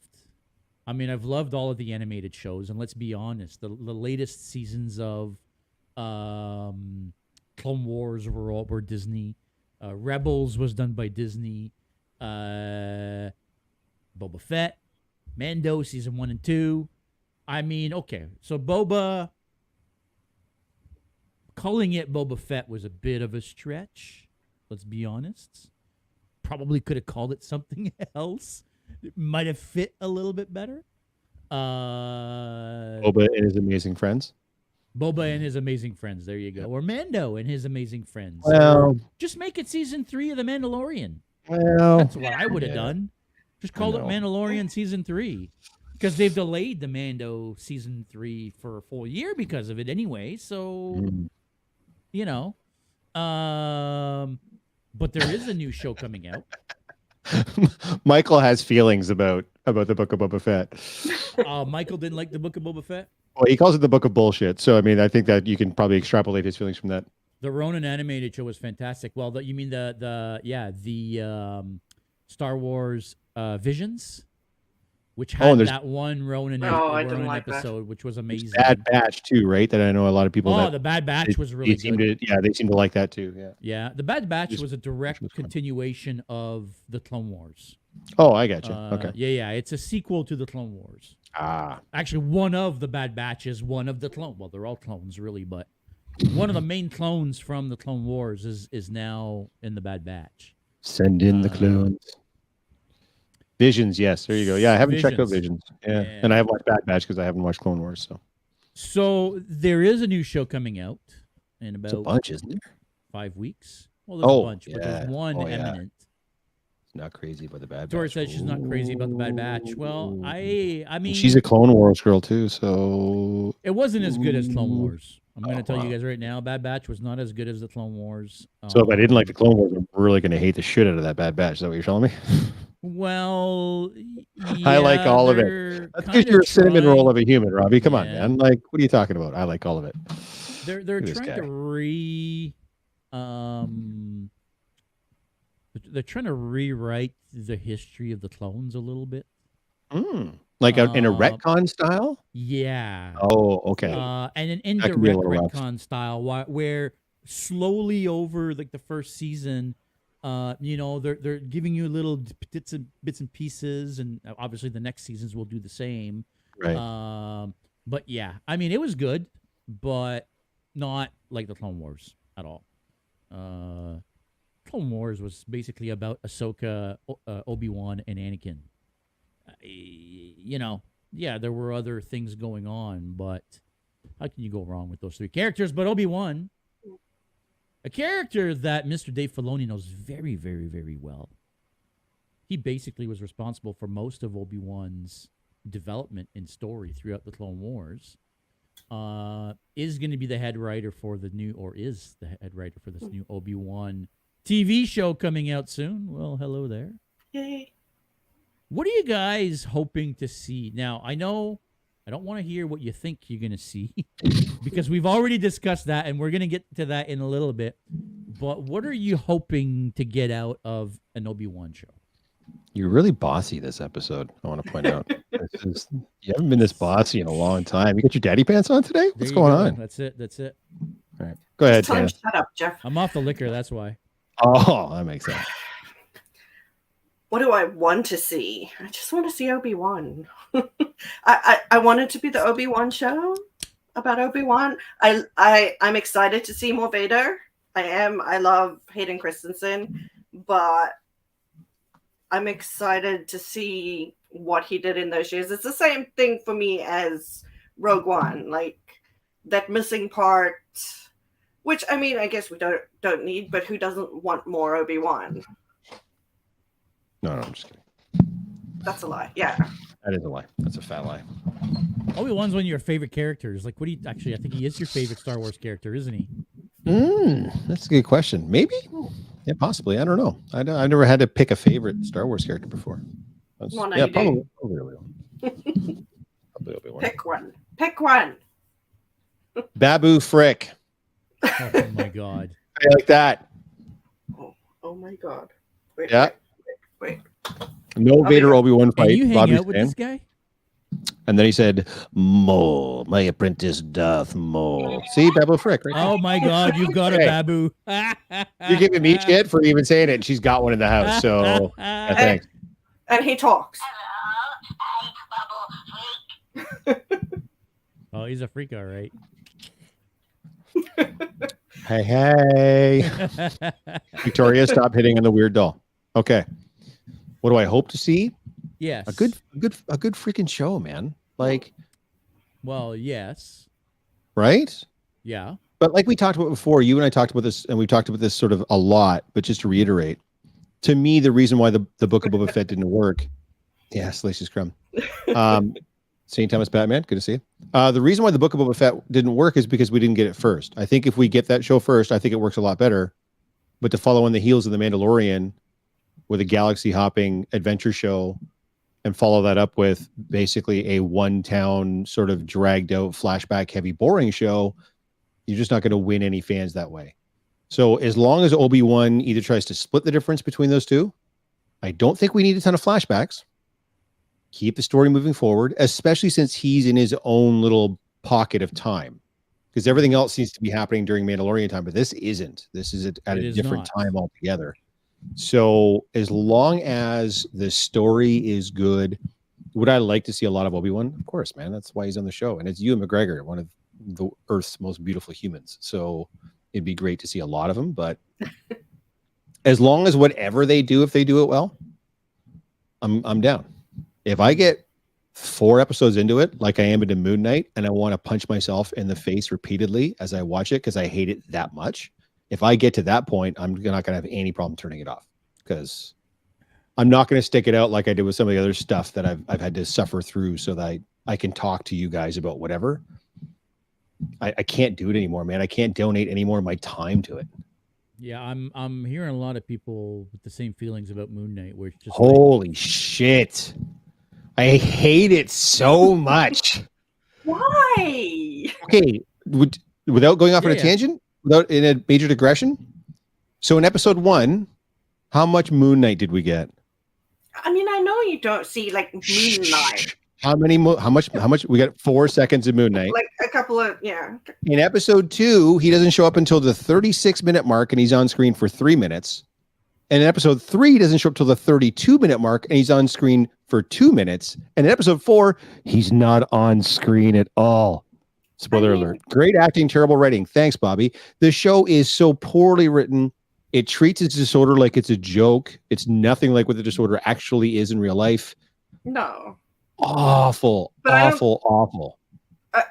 I mean, I've loved all of the animated shows, and let's be honest, the latest seasons of Clone Wars were Disney. Rebels was done by Disney. Boba Fett, Mando season 1 and 2. I mean, okay, so Boba, calling it Boba Fett was a bit of a stretch. Let's be honest. Probably could have called it something else. It might have fit a little bit better. Boba and his amazing friends. Boba and his amazing friends. There you go. Or Mando and his amazing friends. Well, Or just make it season 3 of The Mandalorian. well, That's what I would have done. Just call it know. Mandalorian season 3. Because they've delayed the Mando season 3 for a full year because of it anyway. So, you know. But there is a new show coming out. Michael has feelings about the Book of Boba Fett. Michael didn't like the Book of Boba Fett? Well, he calls it the Book of Bullshit. So, I mean, I think that you can probably extrapolate his feelings from that. The Ronin animated show was fantastic. Well, you mean the Star Wars Visions, which had that one Ronin, Ronin like episode, which was amazing. Bad Batch too, right? That I know a lot of people. The Bad Batch was really good. They seem to like that too. Yeah. The Bad Batch was a direct continuation of the Clone Wars. Oh, I got you. Okay. Yeah. It's a sequel to the Clone Wars. Actually, one of the Bad Batches, one of the clone. Well, they're all clones, really, but one of the main clones from the Clone Wars is now in the Bad Batch. Send in the clones. Visions, yes. There you go. Yeah, I haven't checked out Visions. Yeah. And I have watched Bad Batch because I haven't watched Clone Wars. So there is a new show coming out in about a bunch, isn't there? 5 weeks. Well, there's a bunch, but there's one eminent. It's not crazy about the Bad Batch. Tori says she's not crazy about the Bad Batch. Well, I mean, she's a Clone Wars girl too, so it wasn't as good as Clone Wars. I'm going to tell you guys right now, Bad Batch was not as good as the Clone Wars. So if I didn't like the Clone Wars, I'm really going to hate the shit out of that Bad Batch. Is that what you're telling me? Well, I like all of it. That's because you're a cinnamon roll of a human, Robbie. Come on, man. Like, what are you talking about? I like all of it. They're trying to rewrite the history of the clones a little bit. Like in a retcon style? Yeah. Oh, okay. And an indirect retcon style where slowly over like the first season, they're giving you little bits and pieces, and obviously the next seasons will do the same. Right. But yeah, I mean, it was good, but not like the Clone Wars at all. Clone Wars was basically about Ahsoka, Obi-Wan, and Anakin. There were other things going on, but how can you go wrong with those three characters? But Obi-Wan, a character that Mr. Dave Filoni knows very, very, very well. He basically was responsible for most of Obi-Wan's development in story throughout the Clone Wars. Is going to be the head writer for this new Obi-Wan TV show coming out soon. Well, hello there. Yay. What are you guys hoping to see? Now, I know I don't want to hear what you think you're going to see because we've already discussed that, and we're going to get to that in a little bit. But what are you hoping to get out of an Obi-Wan show? You're really bossy this episode, I want to point out. You haven't been this bossy in a long time. You got your daddy pants on today? What's There you going go. on? That's it. That's it. All right. Go ahead, Tell him Dan. shut up, Jeff. I'm off the liquor. That's why. Oh, that makes sense. What do I want to see? I just want to see Obi-Wan. I want it to be the Obi-Wan show about Obi-Wan. I'm excited to see more Vader. I am. I love Hayden Christensen, but I'm excited to see what he did in those years. It's the same thing for me as Rogue One, like that missing part, which I mean, I guess we don't need, but who doesn't want more Obi-Wan? No, I'm just kidding. That's a lie. Yeah. That is a lie. That's a fat lie. Obi-Wan's one of your favorite characters. Like, what do you actually? I think he is your favorite Star Wars character, isn't he? That's a good question. Maybe. Yeah, possibly. I don't know. I've never had to pick a favorite Star Wars character before. Well, no, yeah, you probably Obi-Wan. Probably Obi-Wan. Pick one. Pick one. Babu Frick. Oh my god. I like that. Oh my god. Wait, Yeah. Wait. No Vader Obi-Wan fight. And you hang Bobby's out with fan. this guy? And then he said, "Mo, my apprentice doth Mo." See, Babu Frick. Right Oh my god, you've got a Hey. babu. You're giving me shit for even saying it, and she's got one in the house. So, yeah, thanks. And he talks. Oh, he's a freak, all right. Hey, hey. Victoria, stop hitting on the weird doll. Okay. What do I hope to see? Yes. A good freaking show, man. Like, Well, yes. right? Yeah. But like we talked about before, you and I talked about this, and we've talked about this sort of a lot, but just to reiterate, to me, the reason why the Book of Boba Fett didn't work, Lacey's crumb. St. Thomas Batman, good to see you. The reason why the Book of Boba Fett didn't work is because we didn't get it first. I think if we get that show first, I think it works a lot better. But to follow on the heels of The Mandalorian with a galaxy hopping adventure show and follow that up with basically a one town sort of dragged out flashback heavy boring show, you're just not going to win any fans that way. So as long as Obi-Wan either tries to split the difference between those two, I don't think we need a ton of flashbacks. Keep the story moving forward, especially since he's in his own little pocket of time, because everything else seems to be happening during Mandalorian time, but this isn't. This is at a different time altogether. So as long as the story is good, would I like to see a lot of Obi-Wan? Of course, man. That's why he's on the show. And it's Ewan McGregor, one of the Earth's most beautiful humans. So it'd be great to see a lot of him. But as long as whatever they do, if they do it well, I'm down. If I get 4 episodes into it, like I am into Moon Knight, and I want to punch myself in the face repeatedly as I watch it because I hate it that much, if I get to that point, I'm not going to have any problem turning it off, because I'm not going to stick it out like I did with some of the other stuff that I've had to suffer through so that I can talk to you guys about whatever. I can't do it anymore, man. I can't donate any more of my time to it. Yeah, I'm hearing a lot of people with the same feelings about Moon Knight, where it's just holy shit. I hate it so much. Why? Okay, without going off on a tangent, without in a major digression. So in episode 1, how much Moon Knight did we get? I mean, I know you don't see like Moon Knight. How much? We got 4 seconds of Moon Knight. Like a couple of, yeah. In episode 2, he doesn't show up until the 36-minute mark, and he's on screen for 3 minutes. And in episode 3, he doesn't show up till the 32-minute mark, and he's on screen for 2 minutes. And in episode 4, he's not on screen at all. Spoiler alert. Great acting, terrible writing. Thanks, Bobby. The show is so poorly written. It treats its disorder like it's a joke. It's nothing like what the disorder actually is in real life. No. Awful, But awful.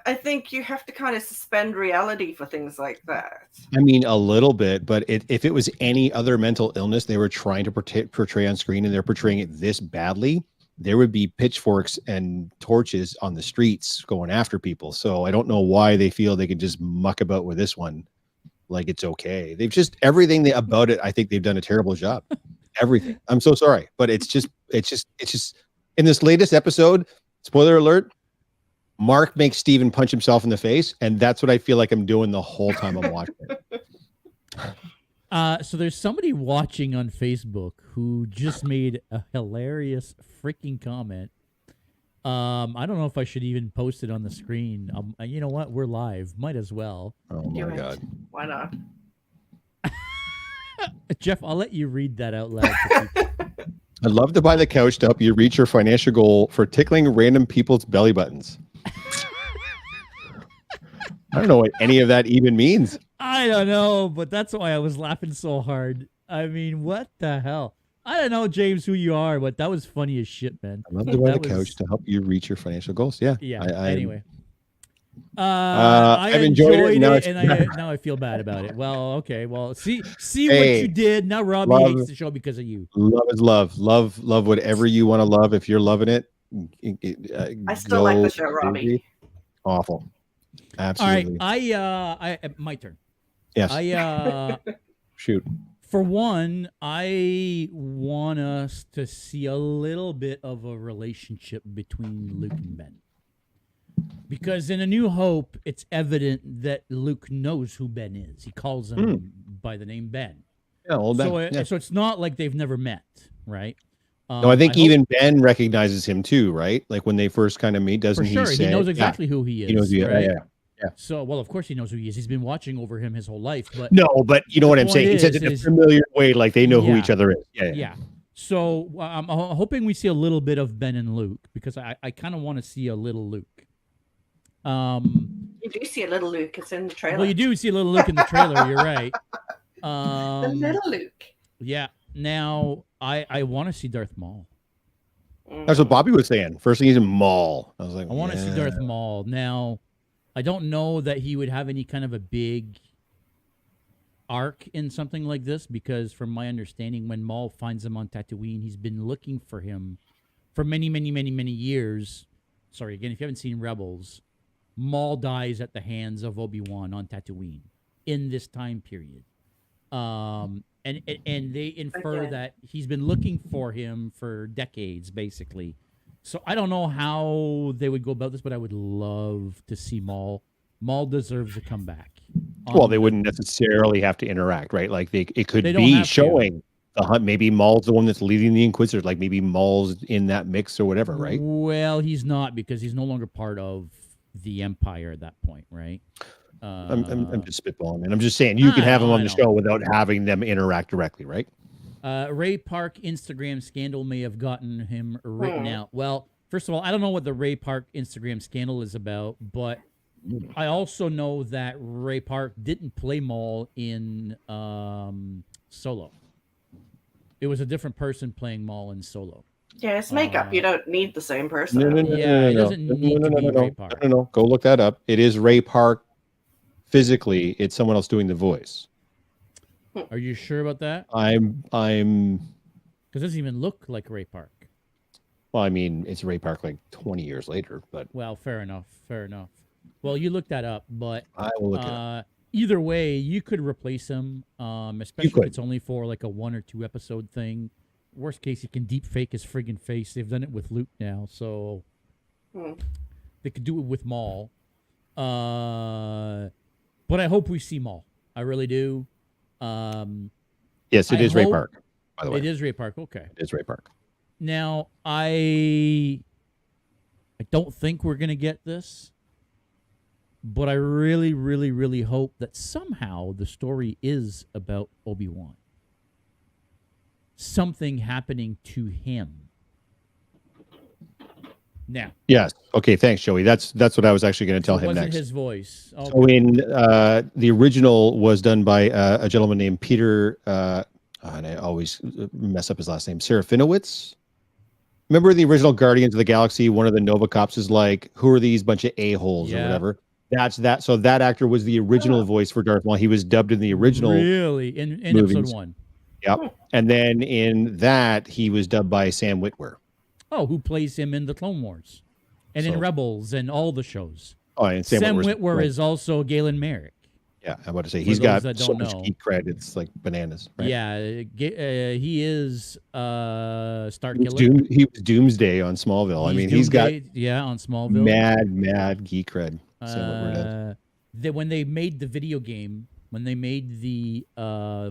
I think you have to kind of suspend reality for things like that. I mean, a little bit, but if it was any other mental illness they were trying to portray on screen, and they're portraying it this badly, there would be pitchforks and torches on the streets going after people. So I don't know why they feel they could just muck about with this one like it's okay. They've just everything about it. I think they've done a terrible job. Everything. I'm so sorry, but it's just in this latest episode. Spoiler alert. Mark makes Steven punch himself in the face, and that's what I feel like I'm doing the whole time I'm watching it. So there's somebody watching on Facebook who just made a hilarious freaking comment. I don't know if I should even post it on the screen. You know what? We're live. Might as well. Oh Do my it. god. Why not? Jeff, I'll let you read that out loud. To people. I'd love to buy the couch to help you reach your financial goal for tickling random people's belly buttons. I don't know what any of that even means. I don't know, but that's why I was laughing so hard. I mean, what the hell? I don't know, James, who you are, but that was funny as shit, man. I'd love to buy the That couch was- to help you reach your financial goals. Yeah. Yeah. I Anyway. I I've enjoyed it, now it, it's and now I feel bad about it. Well, okay. Well, see what Hey, you did. Now Robbie love- hates the show because of you. Love is love. Love whatever you want to love. If you're loving it, I still like the go show, crazy. Robbie. Awful. All right, Absolutely. I my turn. Yes. Shoot. For one, I want us to see a little bit of a relationship between Luke and Ben. Because in A New Hope, it's evident that Luke knows who Ben is. He calls him by the name Ben. Yeah, old Ben. So, Yeah. so it's not like they've never met, right? No, I think hope- even Ben recognizes him too, right? Like when they first kind of meet, for doesn't sure he say? he knows exactly who he is. He knows who he is. right? Yeah. So, well, of course he knows who he is. He's been watching over him his whole life. But No, but you know what The I'm saying? He point says it in a is- familiar way, like they know who Yeah. each other is. Yeah. yeah. So I'm hoping we see a little bit of Ben and Luke because I kind of want to see a little Luke. You do see a little Luke. It's in the trailer. Well, you do see a little Luke in the trailer. You're right. The little Luke. Yeah. Now I want to see Darth Maul. That's what Bobby was saying. First thing he's in Maul. I was like, I want to see yeah. Darth Maul. Now, I don't know that he would have any kind of a big arc in something like this because, from my understanding, when Maul finds him on Tatooine, he's been looking for him for many, many, many, many years. Sorry, again, if you haven't seen Rebels, Maul dies at the hands of Obi-Wan on Tatooine in this time period. And they infer Again. that he's been looking for him for decades, basically. So I don't know how they would go about this, but I would love to see Maul. Maul deserves a comeback. Well, they wouldn't necessarily have to interact, right? Like it could They don't be have to. showing the hunt. Maybe Maul's the one that's leading the Inquisitors. Like maybe Maul's in that mix or whatever, right? Well, he's not because he's no longer part of the Empire at that point, right? I'm just spitballing, man. I'm just saying you can have them on the show without having them interact directly, right? Ray Park Instagram scandal may have gotten him written out. Well, first of all, I don't know what the Ray Park Instagram scandal is about, but I also know that Ray Park didn't play Maul in Solo. It was a different person playing Maul in Solo. Yeah, it's makeup. You don't need the same person. Yeah, it doesn't need to be Ray Park. No. Go look that up. It is Ray Park. Physically, it's someone else doing the voice. Are you sure about that? I'm Because it doesn't even look like Ray Park. Well, I mean, it's Ray Park like 20 years later, but Well, fair enough. Well, you looked that up, but I will look it up. either way, you could replace him, especially if it's only for like a 1 or 2 episode thing. Worst case, you can deep fake his friggin' face. They've done it with Luke now, so they could do it with Maul. But I hope we see Maul. I really do. Yes, it is Ray hope- Park, by the way. It is Ray Park. Okay. It is Ray Park. Now, I don't think we're going to get this, but I really, really, really hope that somehow the story is about Obi-Wan. Something happening to him. Now. Yes. Okay. Thanks, Joey. That's what I was actually going to tell It him wasn't next. his voice. Okay. So in the original was done by a gentleman named Peter, and I always mess up his last name, Serafinowicz. Remember the original Guardians of the Galaxy? One of the Nova Cops is like, "Who are these bunch of a-holes or whatever?" That's that. So that actor was the original voice for Darth Maul. He was dubbed in the original. Really? In movies. episode 1? Yep. And then in that, he was dubbed by Sam Witwer. Oh, who plays him in the Clone Wars and in Rebels and all the shows. Oh, and Sam Witwer's- Witwer is also Galen Merrick. Yeah, I'm about to say For he's got those that so don't much know. geek cred. It's like bananas. Right? Yeah, he is Stark He was, Killer. he was Doomsday on Smallville. I mean, he's got Doomsday, on Smallville. mad geek cred. Sam Witwer does. When they made the video game, when they made the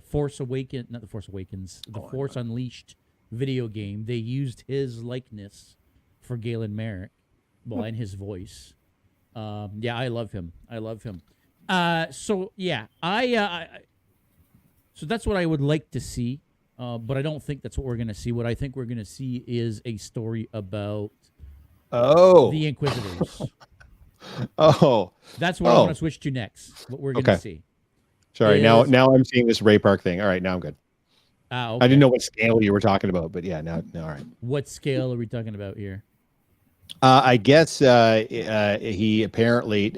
Force Awakens, not the Force Awakens, the Force Unleashed video game, they used his likeness for Galen Merrick. well, and his voice. Yeah, I love him. I love him. So yeah, so that's what I would like to see. But I don't think that's what we're gonna see. What I think we're gonna see is a story about the Inquisitors. Oh, That's what I want to switch to next. What we're gonna see. Sorry, now I'm seeing this Ray Park thing. All right, now I'm good. Okay. I didn't know what scale you were talking about, but yeah, now all right. What scale are we talking about here? I guess he apparently,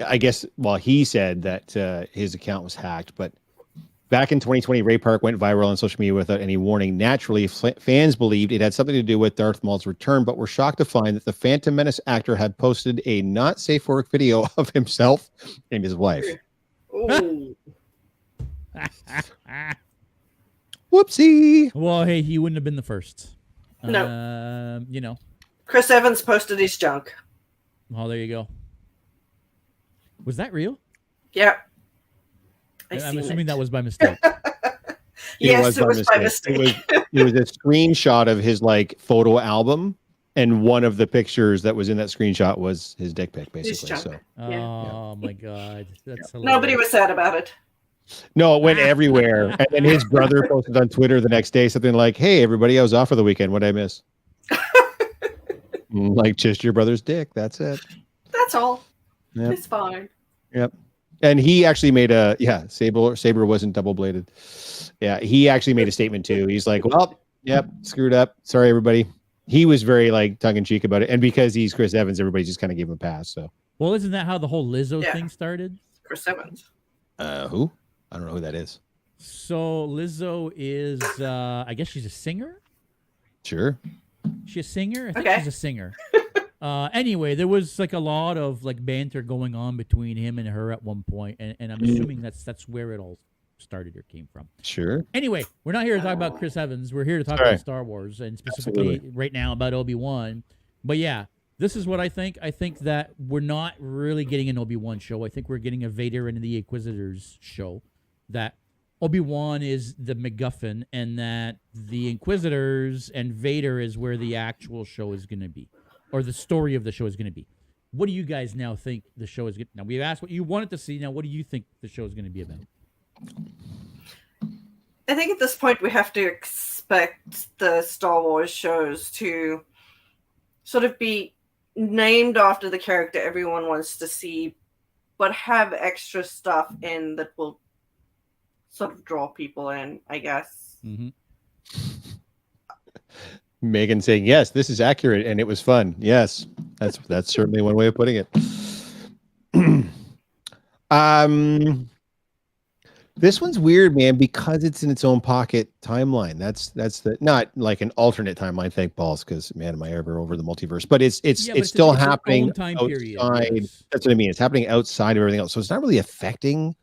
well, he said that his account was hacked, but back in 2020, Ray Park went viral on social media without any warning. Naturally, fans believed it had something to do with Darth Maul's return, but were shocked to find that the Phantom Menace actor had posted a not safe for work video of himself and his wife. Ooh. Whoopsie. Well, hey, he wouldn't have been the first. No. You know. Chris Evans posted his junk. Oh, there you go. Was that real? Yeah. I'm assuming that was by mistake. Yes, it was by mistake. It was a screenshot of his like photo album, and one of the pictures that was in that screenshot was his dick pic, basically. So. Oh my God, that's hilarious. Nobody was sad about it. No, it went everywhere. And then his brother posted on Twitter the next day something like, "Hey, everybody, I was off for the weekend. What did I miss?" Like, just your brother's dick. That's it. That's all. Yep. It's fine. Yep. And he actually made Saber wasn't double bladed. Yeah, he actually made a statement too. He's like, "Well, yep, screwed up. Sorry, everybody." He was very like tongue in cheek about it, and because he's Chris Evans, everybody just kind of gave him a pass. So, well, isn't that how the whole Lizzo thing started? Chris Evans. Who? I don't know who that is. So Lizzo is, I guess she's a singer. Sure. She's a singer. I think she's a singer. Anyway, there was like a lot of like banter going on between him and her at one point, and I'm assuming that's where it all started or came from. Sure. Anyway, we're not here to talk about Chris Evans. We're here to talk about Star Wars, and specifically right now about Obi-Wan. But yeah, this is what I think. I think that we're not really getting an Obi-Wan show. I think we're getting a Vader and the Inquisitors show. That Obi-Wan is the MacGuffin, and that the Inquisitors and Vader is where the actual show is going to be, or the story of the show is going to be. What do you guys now think the show is going to be? Now, we've asked what you wanted to see. Now, what do you think the show is going to be about? I think at this point we have to expect the Star Wars shows to sort of be named after the character everyone wants to see, but have extra stuff in that will sort of draw people in, I guess. Mm-hmm. Megan saying, "Yes, this is accurate, and it was fun." Yes, that's certainly one way of putting it. This one's weird, man, because it's in its own pocket timeline. That's the not like an alternate timeline. Thank balls, because man, am I ever over the multiverse? But it's still happening outside. Yes. That's what I mean. It's happening outside of everything else, so it's not really affecting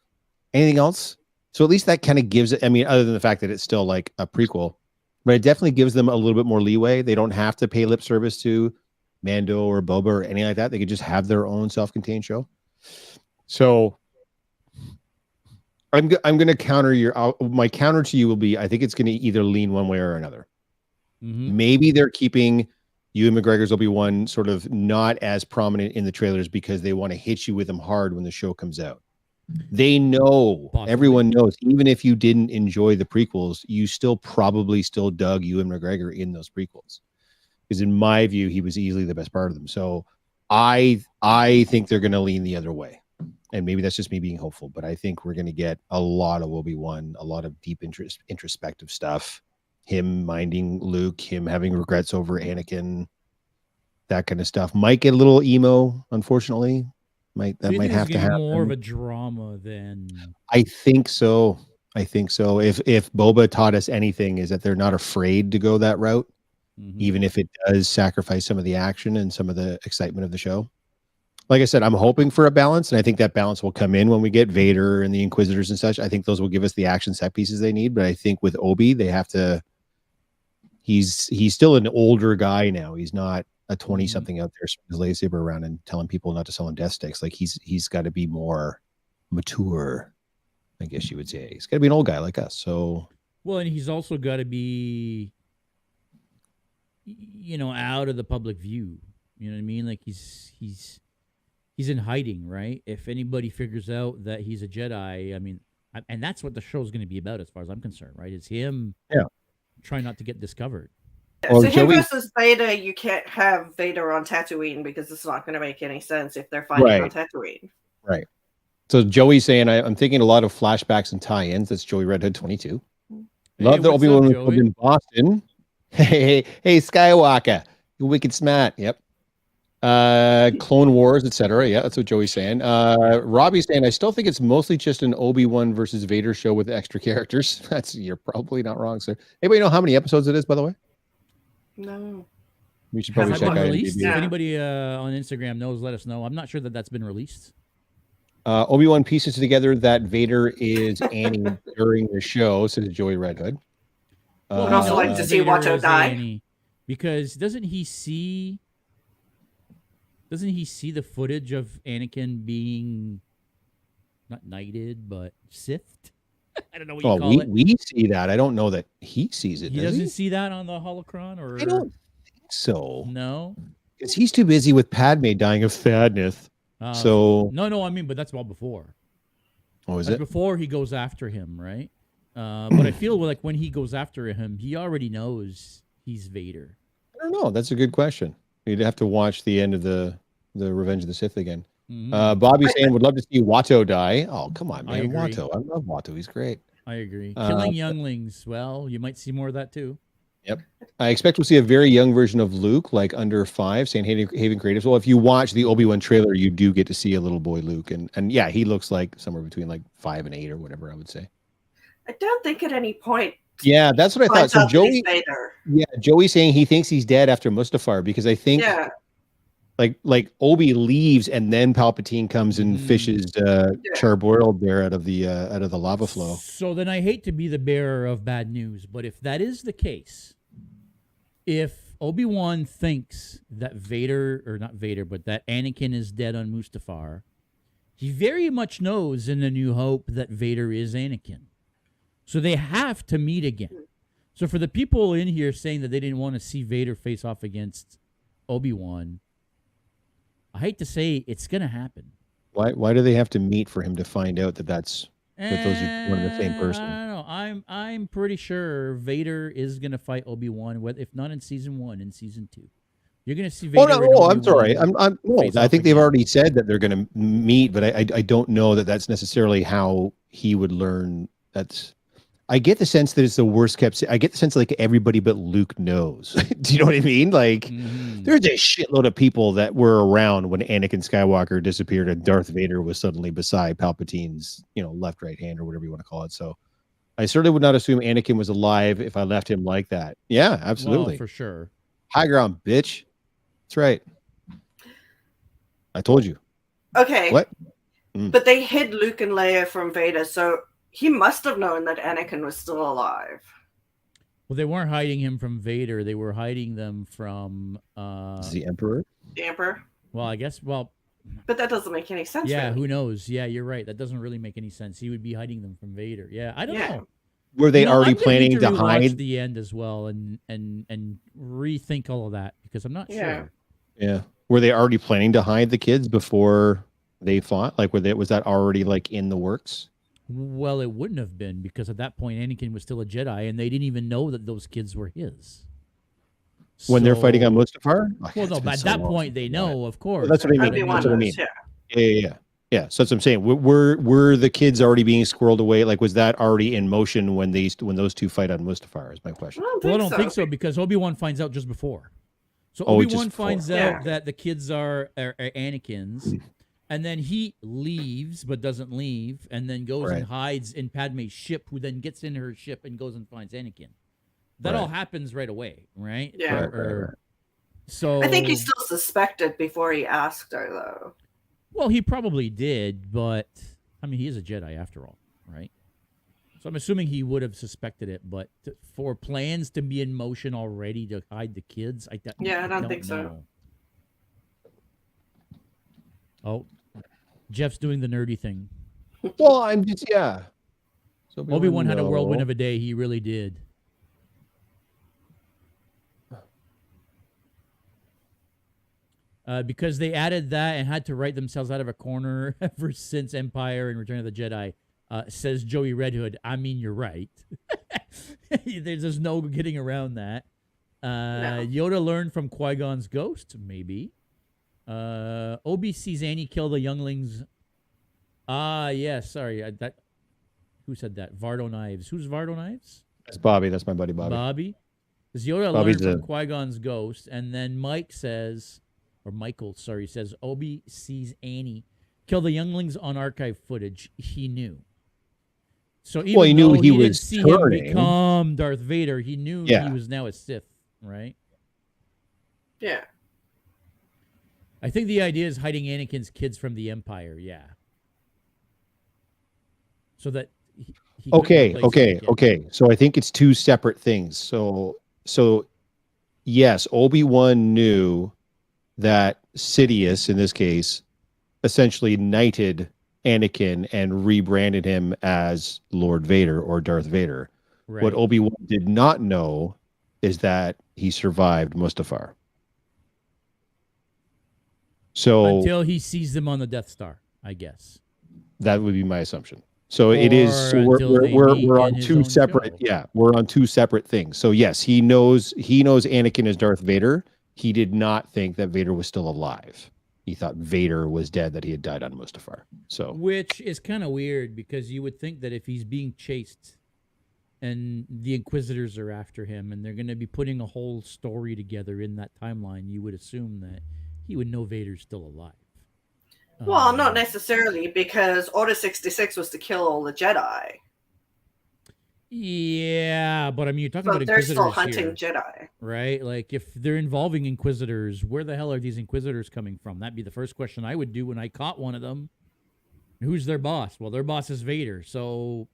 anything else. So at least that kind of gives it. I mean, other than the fact that it's still like a prequel, but it definitely gives them a little bit more leeway. They don't have to pay lip service to Mando or Boba or anything like that. They could just have their own self-contained show. So I'm going to counter my counter to you will be, I think it's going to either lean one way or another. Mm-hmm. Maybe they're keeping Ewan McGregor's Obi-Wan sort of not as prominent in the trailers because they want to hit you with them hard when the show comes out. They know, everyone knows, even if you didn't enjoy the prequels, you still probably dug Ewan McGregor in those prequels. Because in my view, he was easily the best part of them. So I think they're going to lean the other way. And maybe that's just me being hopeful, but I think we're going to get a lot of Obi-Wan, a lot of deep introspective stuff. Him minding Luke, him having regrets over Anakin, that kind of stuff. Might get a little emo, unfortunately. Might have to happen. More of a drama than I think so. If Boba taught us anything, is that they're not afraid to go that route, even if it does sacrifice some of the action and some of the excitement of the show. Like I said, I'm hoping for a balance, and I think that balance will come in when we get Vader and the Inquisitors and such. I think those will give us the action set pieces they need. But I think with Obi, they have to. He's still an older guy now. He's not a 20-something out there swinging his lightsaber around and telling people not to sell him death sticks. Like he's got to be more mature, I guess you would say. He's got to be an old guy like us. So well, and he's also got to be, out of the public view. You know what I mean? Like he's in hiding, right? If anybody figures out that he's a Jedi, I mean, and that's what the show's going to be about, as far as I'm concerned, right? It's him, trying not to get discovered. Or So him Joey- versus Vader, you can't have Vader on Tatooine because it's not going to make any sense if they're fighting on Tatooine. Right. So Joey's saying, I'm thinking a lot of flashbacks and tie-ins. That's Joey Redhead 22. Love that what's Obi-Wan up, was Joey? filmed in Boston. Hey, Skywalker, you wicked smart. Yep. Clone Wars, etc. Yeah, that's what Joey's saying. Robbie's saying, I still think it's mostly just an Obi-Wan versus Vader show with extra characters. You're probably not wrong, sir. Anybody know how many episodes it is, by the way? No. We should Has probably that check been out released? IMDb. If anybody on Instagram knows, let us know. I'm not sure that that's been released. Obi-Wan pieces together that Vader is Annie during the show, says Joey Red Hood. Would also like to see Vader Watto is die. Annie, because doesn't he see the footage of Anakin being not knighted but Sithed? I don't know what you call it. We see that. I don't know that he sees it. He does doesn't see that on the holocron, or I don't think so. no. Because he's too busy with Padme dying of sadness. So no, I mean, but that's well before. oh, is That's it? before he goes after him, right? But I feel like when he goes after him, he already knows he's Vader. I don't know. That's a good question. You'd have to watch the end of the Revenge of the Sith again. Mhm. Bobby's saying would love to see Watto die. Oh, come on, I man. agree. Watto. I love Watto. He's great. I agree. Killing younglings. Well, you might see more of that too. Yep. I expect we'll see a very young version of Luke, like under 5, saying Haven Creatives. Well, if you watch the Obi-Wan trailer, you do get to see a little boy Luke. And yeah, he looks like somewhere between like 5 and 8 or whatever, I would say. I don't think at any point. Yeah, that's what I thought. finds So out that he's Joey, Vader. Joey's saying he thinks he's dead after Mustafar because I think Yeah. like Obi leaves and then Palpatine comes and fishes Charbroiled there out of the lava flow. So then I hate to be the bearer of bad news, but if that is the case, if Obi-Wan thinks that Vader, or not Vader, but that Anakin is dead on Mustafar, he very much knows in A New Hope that Vader is Anakin. So they have to meet again. So for the people in here saying that they didn't want to see Vader face off against Obi-Wan, I hate to say it's going to happen. Why do they have to meet for him to find out that those are one of the same person? I don't know. I'm pretty sure Vader is going to fight Obi-Wan, if not in season 1, in season 2. You're going to see Vader. I'm sorry. I think they've already said that they're going to meet, but I don't know that that's necessarily how he would learn. I get the sense that it's the worst kept. I get the sense like everybody but Luke knows. Do you know what I mean? Like there's a shitload of people that were around when Anakin Skywalker disappeared and Darth Vader was suddenly beside Palpatine's, left, right hand or whatever you want to call it. So I certainly would not assume Anakin was alive if I left him like that. Yeah, absolutely. Well, for sure. High ground, bitch. That's right. I told you. Okay. What? But they hid Luke and Leia from Vader, so he must have known that Anakin was still alive. Well, they weren't hiding him from Vader. They were hiding them from the Emperor. The Emperor. Well, I guess. Well, but that doesn't make any sense. Yeah, really. who knows? Yeah, you're right. That doesn't really make any sense. He would be hiding them from Vader. Yeah, I don't know. Were they already I'm gonna planning need to rewatch hide the end as well and rethink all of that because I'm not sure. Yeah. Were they already planning to hide the kids before they fought? Like, was that already like in the works? Well, it wouldn't have been because at that point Anakin was still a Jedi and they didn't even know that those kids were his. When they're fighting on Mustafar? Well, no, but at that point they know, of course. Well, that's what I mean. That's what I mean. Yeah. So that's what I'm saying. Were the kids already being squirreled away? Like, was that already in motion when those two fight on Mustafar? Is my question. I don't think so because Obi-Wan finds out just before. So Obi-Wan finds out that the kids are Anakin's. And then he leaves, but doesn't leave, and then goes and hides in Padme's ship, who then gets in her ship and goes and finds Anakin. That all happens right away, right? Yeah. So I think he still suspected before he asked her, though. Well, he probably did, but I mean, he is a Jedi after all, right? So I'm assuming he would have suspected it, but for plans to be in motion already to hide the kids, I don't think so. Oh, Jeff's doing the nerdy thing. Well, I'm just So Obi-Wan had a whirlwind of a day. He really did. because they added that and had to write themselves out of a corner ever since Empire and Return of the Jedi. Says Joey Red Hood. I mean, you're right. There's no getting around that. No. Yoda learned from Qui-Gon's ghost, maybe. Obi sees Annie kill the younglings. Yeah, sorry. Who said that? Vardo Knives. Who's Vardo Knives? That's Bobby. That's my buddy Bobby. Bobby. Does Yoda Bobby's learn from Qui-Gon's ghost? And then Michael says, Obi sees Annie kill the younglings on archive footage. He knew. So even he knew though he didn't was see turning. him become Darth Vader, he knew Yeah. he was now a Sith, right? Yeah. I think the idea is hiding Anakin's kids from the Empire, yeah. So that he Okay. couldn't replace Anakin. So I think it's two separate things. So yes, Obi-Wan knew that Sidious, in this case, essentially knighted Anakin and rebranded him as Lord Vader or Darth Vader. Right. What Obi-Wan did not know is that he survived Mustafar. So Until he sees them on the Death Star, I guess. that would be my assumption. So it is. So until they we're meet on in his two own separate. show. Yeah, we're on two separate things. So yes, he knows Anakin is Darth Vader. He did not think that Vader was still alive. He thought Vader was dead, that he had died on Mustafar. So Which is kind of weird because you would think that if he's being chased and the Inquisitors are after him and they're going to be putting a whole story together in that timeline, you would assume that he would know Vader's still alive. Well, not necessarily, because Order 66 was to kill all the Jedi. Yeah, but I mean, you're talking But about they're Inquisitors still hunting here, Jedi. right? Like, if they're involving Inquisitors, where the hell are these Inquisitors coming from? That'd be the first question I would do when I caught one of them. Who's their boss? Well, their boss is Vader, so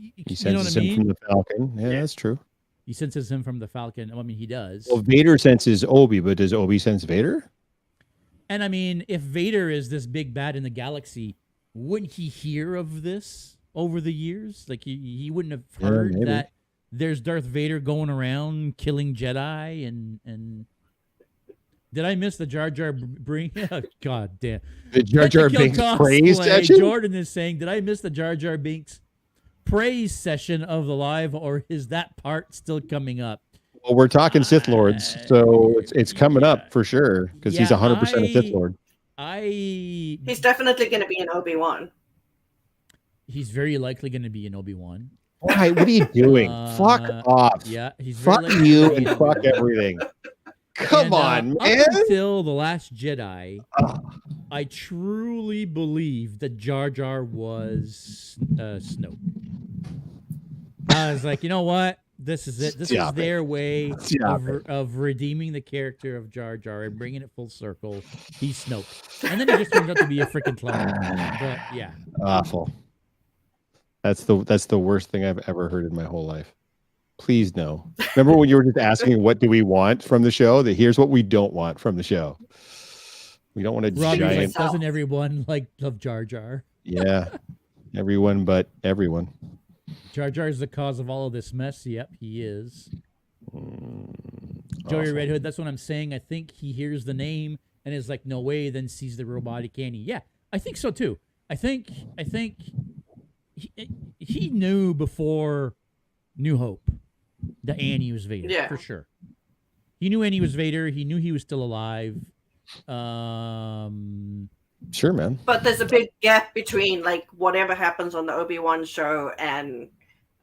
he senses him from the Falcon. Yeah, that's true. He senses him from the Falcon. I mean, he does. Well, Vader senses Obi, but does Obi sense Vader? And I mean, if Vader is this big bad in the galaxy, wouldn't he hear of this over the years? Like he wouldn't have heard that there's Darth Vader going around killing Jedi and did I miss the Jar Jar God damn. The Jar Jar Binks praise session? Jordan is saying, did I miss the Jar Jar Binks praise session of the live, or is that part still coming up? Well, we're talking Sith Lords, so it's coming up for sure because he's 100% a Sith Lord. He's definitely going to be an Obi-Wan. He's very likely going to be an Obi-Wan. Why? What are you doing? Fuck off. Yeah, he's fuck you and fuck everything. Come on, man. Up until The Last Jedi, I truly believed that Jar Jar was Snoke. I was like, you know what? This is it. This is their way of redeeming the character of Jar Jar and bringing it full circle. He's Snoke. And then he just turns out to be a freaking clone. But yeah. Awful. That's the worst thing I've ever heard in my whole life. Please no. Remember when you were just asking what do we want from the show? That here's what we don't want from the show. We don't want a giant. Like, doesn't everyone love Jar Jar? Yeah. Everyone but everyone. Jar Jar is the cause of all of this mess. Yep, he is. Joey Red Hood, that's what I'm saying. I think he hears the name and is like, no way, then sees the robotic Annie. Yeah, I think so too. I think he knew before New Hope that Annie was Vader, for sure. He knew Annie was Vader. He knew he was still alive. Sure, man. But there's a big gap between like whatever happens on the Obi-Wan show and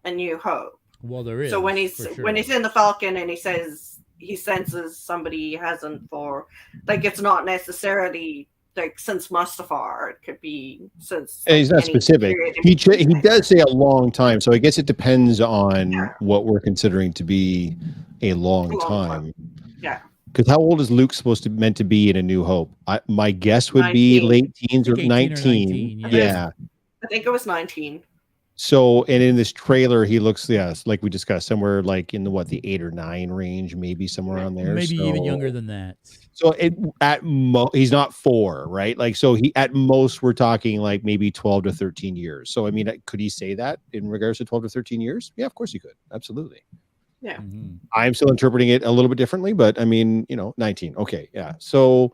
A New Hope. Well, there is. So when he's in the Falcon and he says he senses somebody he hasn't for, like, it's not necessarily like since Mustafar. It could be since. And he's not specific. He does say a long time, so I guess it depends on what we're considering to be a long time. Yeah. Because how old is Luke meant to be in A New Hope? My guess would be late teens or 19. Yeah. I think it was 19. So, and in this trailer, he looks, like we discussed, somewhere like in the 8 or 9 range, maybe somewhere on there. Maybe even younger than that. So he's not 4, right? Like, so at most we're talking like maybe 12 to 13 years. So, I mean, could he say that in regards to 12 to 13 years? Yeah, of course he could. Absolutely. Yeah. I'm still interpreting it a little bit differently, but I mean, 19. Okay. Yeah. So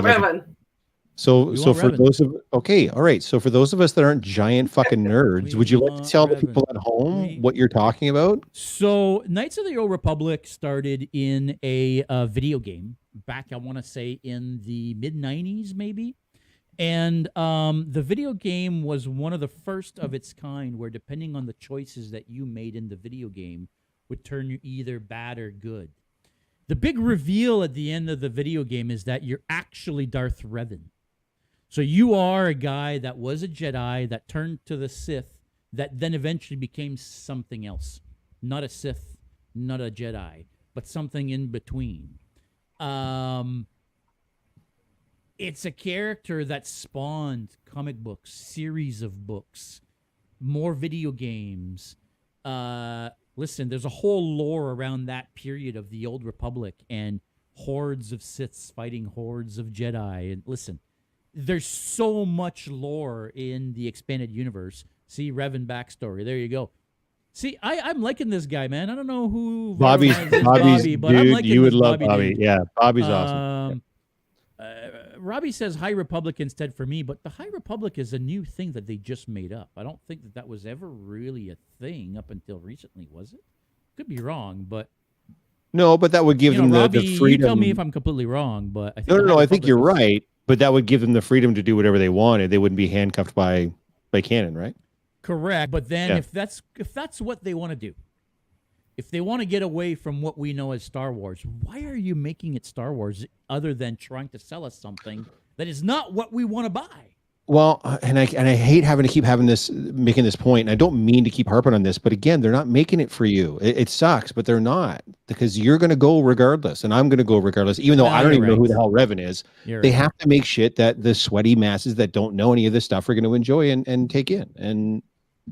sounds like ruin. So We so want for Revan. those of okay, all right. So for those of us that aren't giant fucking nerds, We would you like to want tell the Revan. people at home We- what you're talking about? So, Knights of the Old Republic started in a video game back, I want to say, in the mid 90s, maybe. And the video game was one of the first of its kind where, depending on the choices that you made in the video game, would turn you either bad or good. The big reveal at the end of the video game is that you're actually Darth Revan. So you are a guy that was a Jedi that turned to the Sith that then eventually became something else. Not a Sith, not a Jedi, but something in between. It's a character that spawned comic books, series of books, more video games. Listen, there's a whole lore around that period of the Old Republic and hordes of Siths fighting hordes of Jedi. And listen, there's so much lore in the expanded universe. See, Revan backstory. There you go. See, I'm liking this guy, man. I don't know who Bobby's Bobby, but I'm dude, liking you would this love Bobby. Bobby. Dude. Yeah, Bobby's awesome. Robbie says High Republic instead for me, but the High Republic is a new thing that they just made up. I don't think that was ever really a thing up until recently, was it? Could be wrong, but No, but that would give them Robbie, the freedom. you tell me if I'm completely wrong, but I think No, I think you're Republic is- right. But that would give them the freedom to do whatever they wanted. They wouldn't be handcuffed by canon, right? Correct, but then Yeah. if that's what they want to do, if they want to get away from what we know as Star Wars, why are you making it Star Wars other than trying to sell us something that is not what we want to buy? Well, and I hate having to keep making this point, and I don't mean to keep harping on this, but again, they're not making it for you. It sucks, but they're not, because you're going to go regardless, and I'm going to go regardless, even though No, I don't you're even know who right. the hell Revan is. You're They right. have to make shit that the sweaty masses that don't know any of this stuff are going to enjoy and take in. And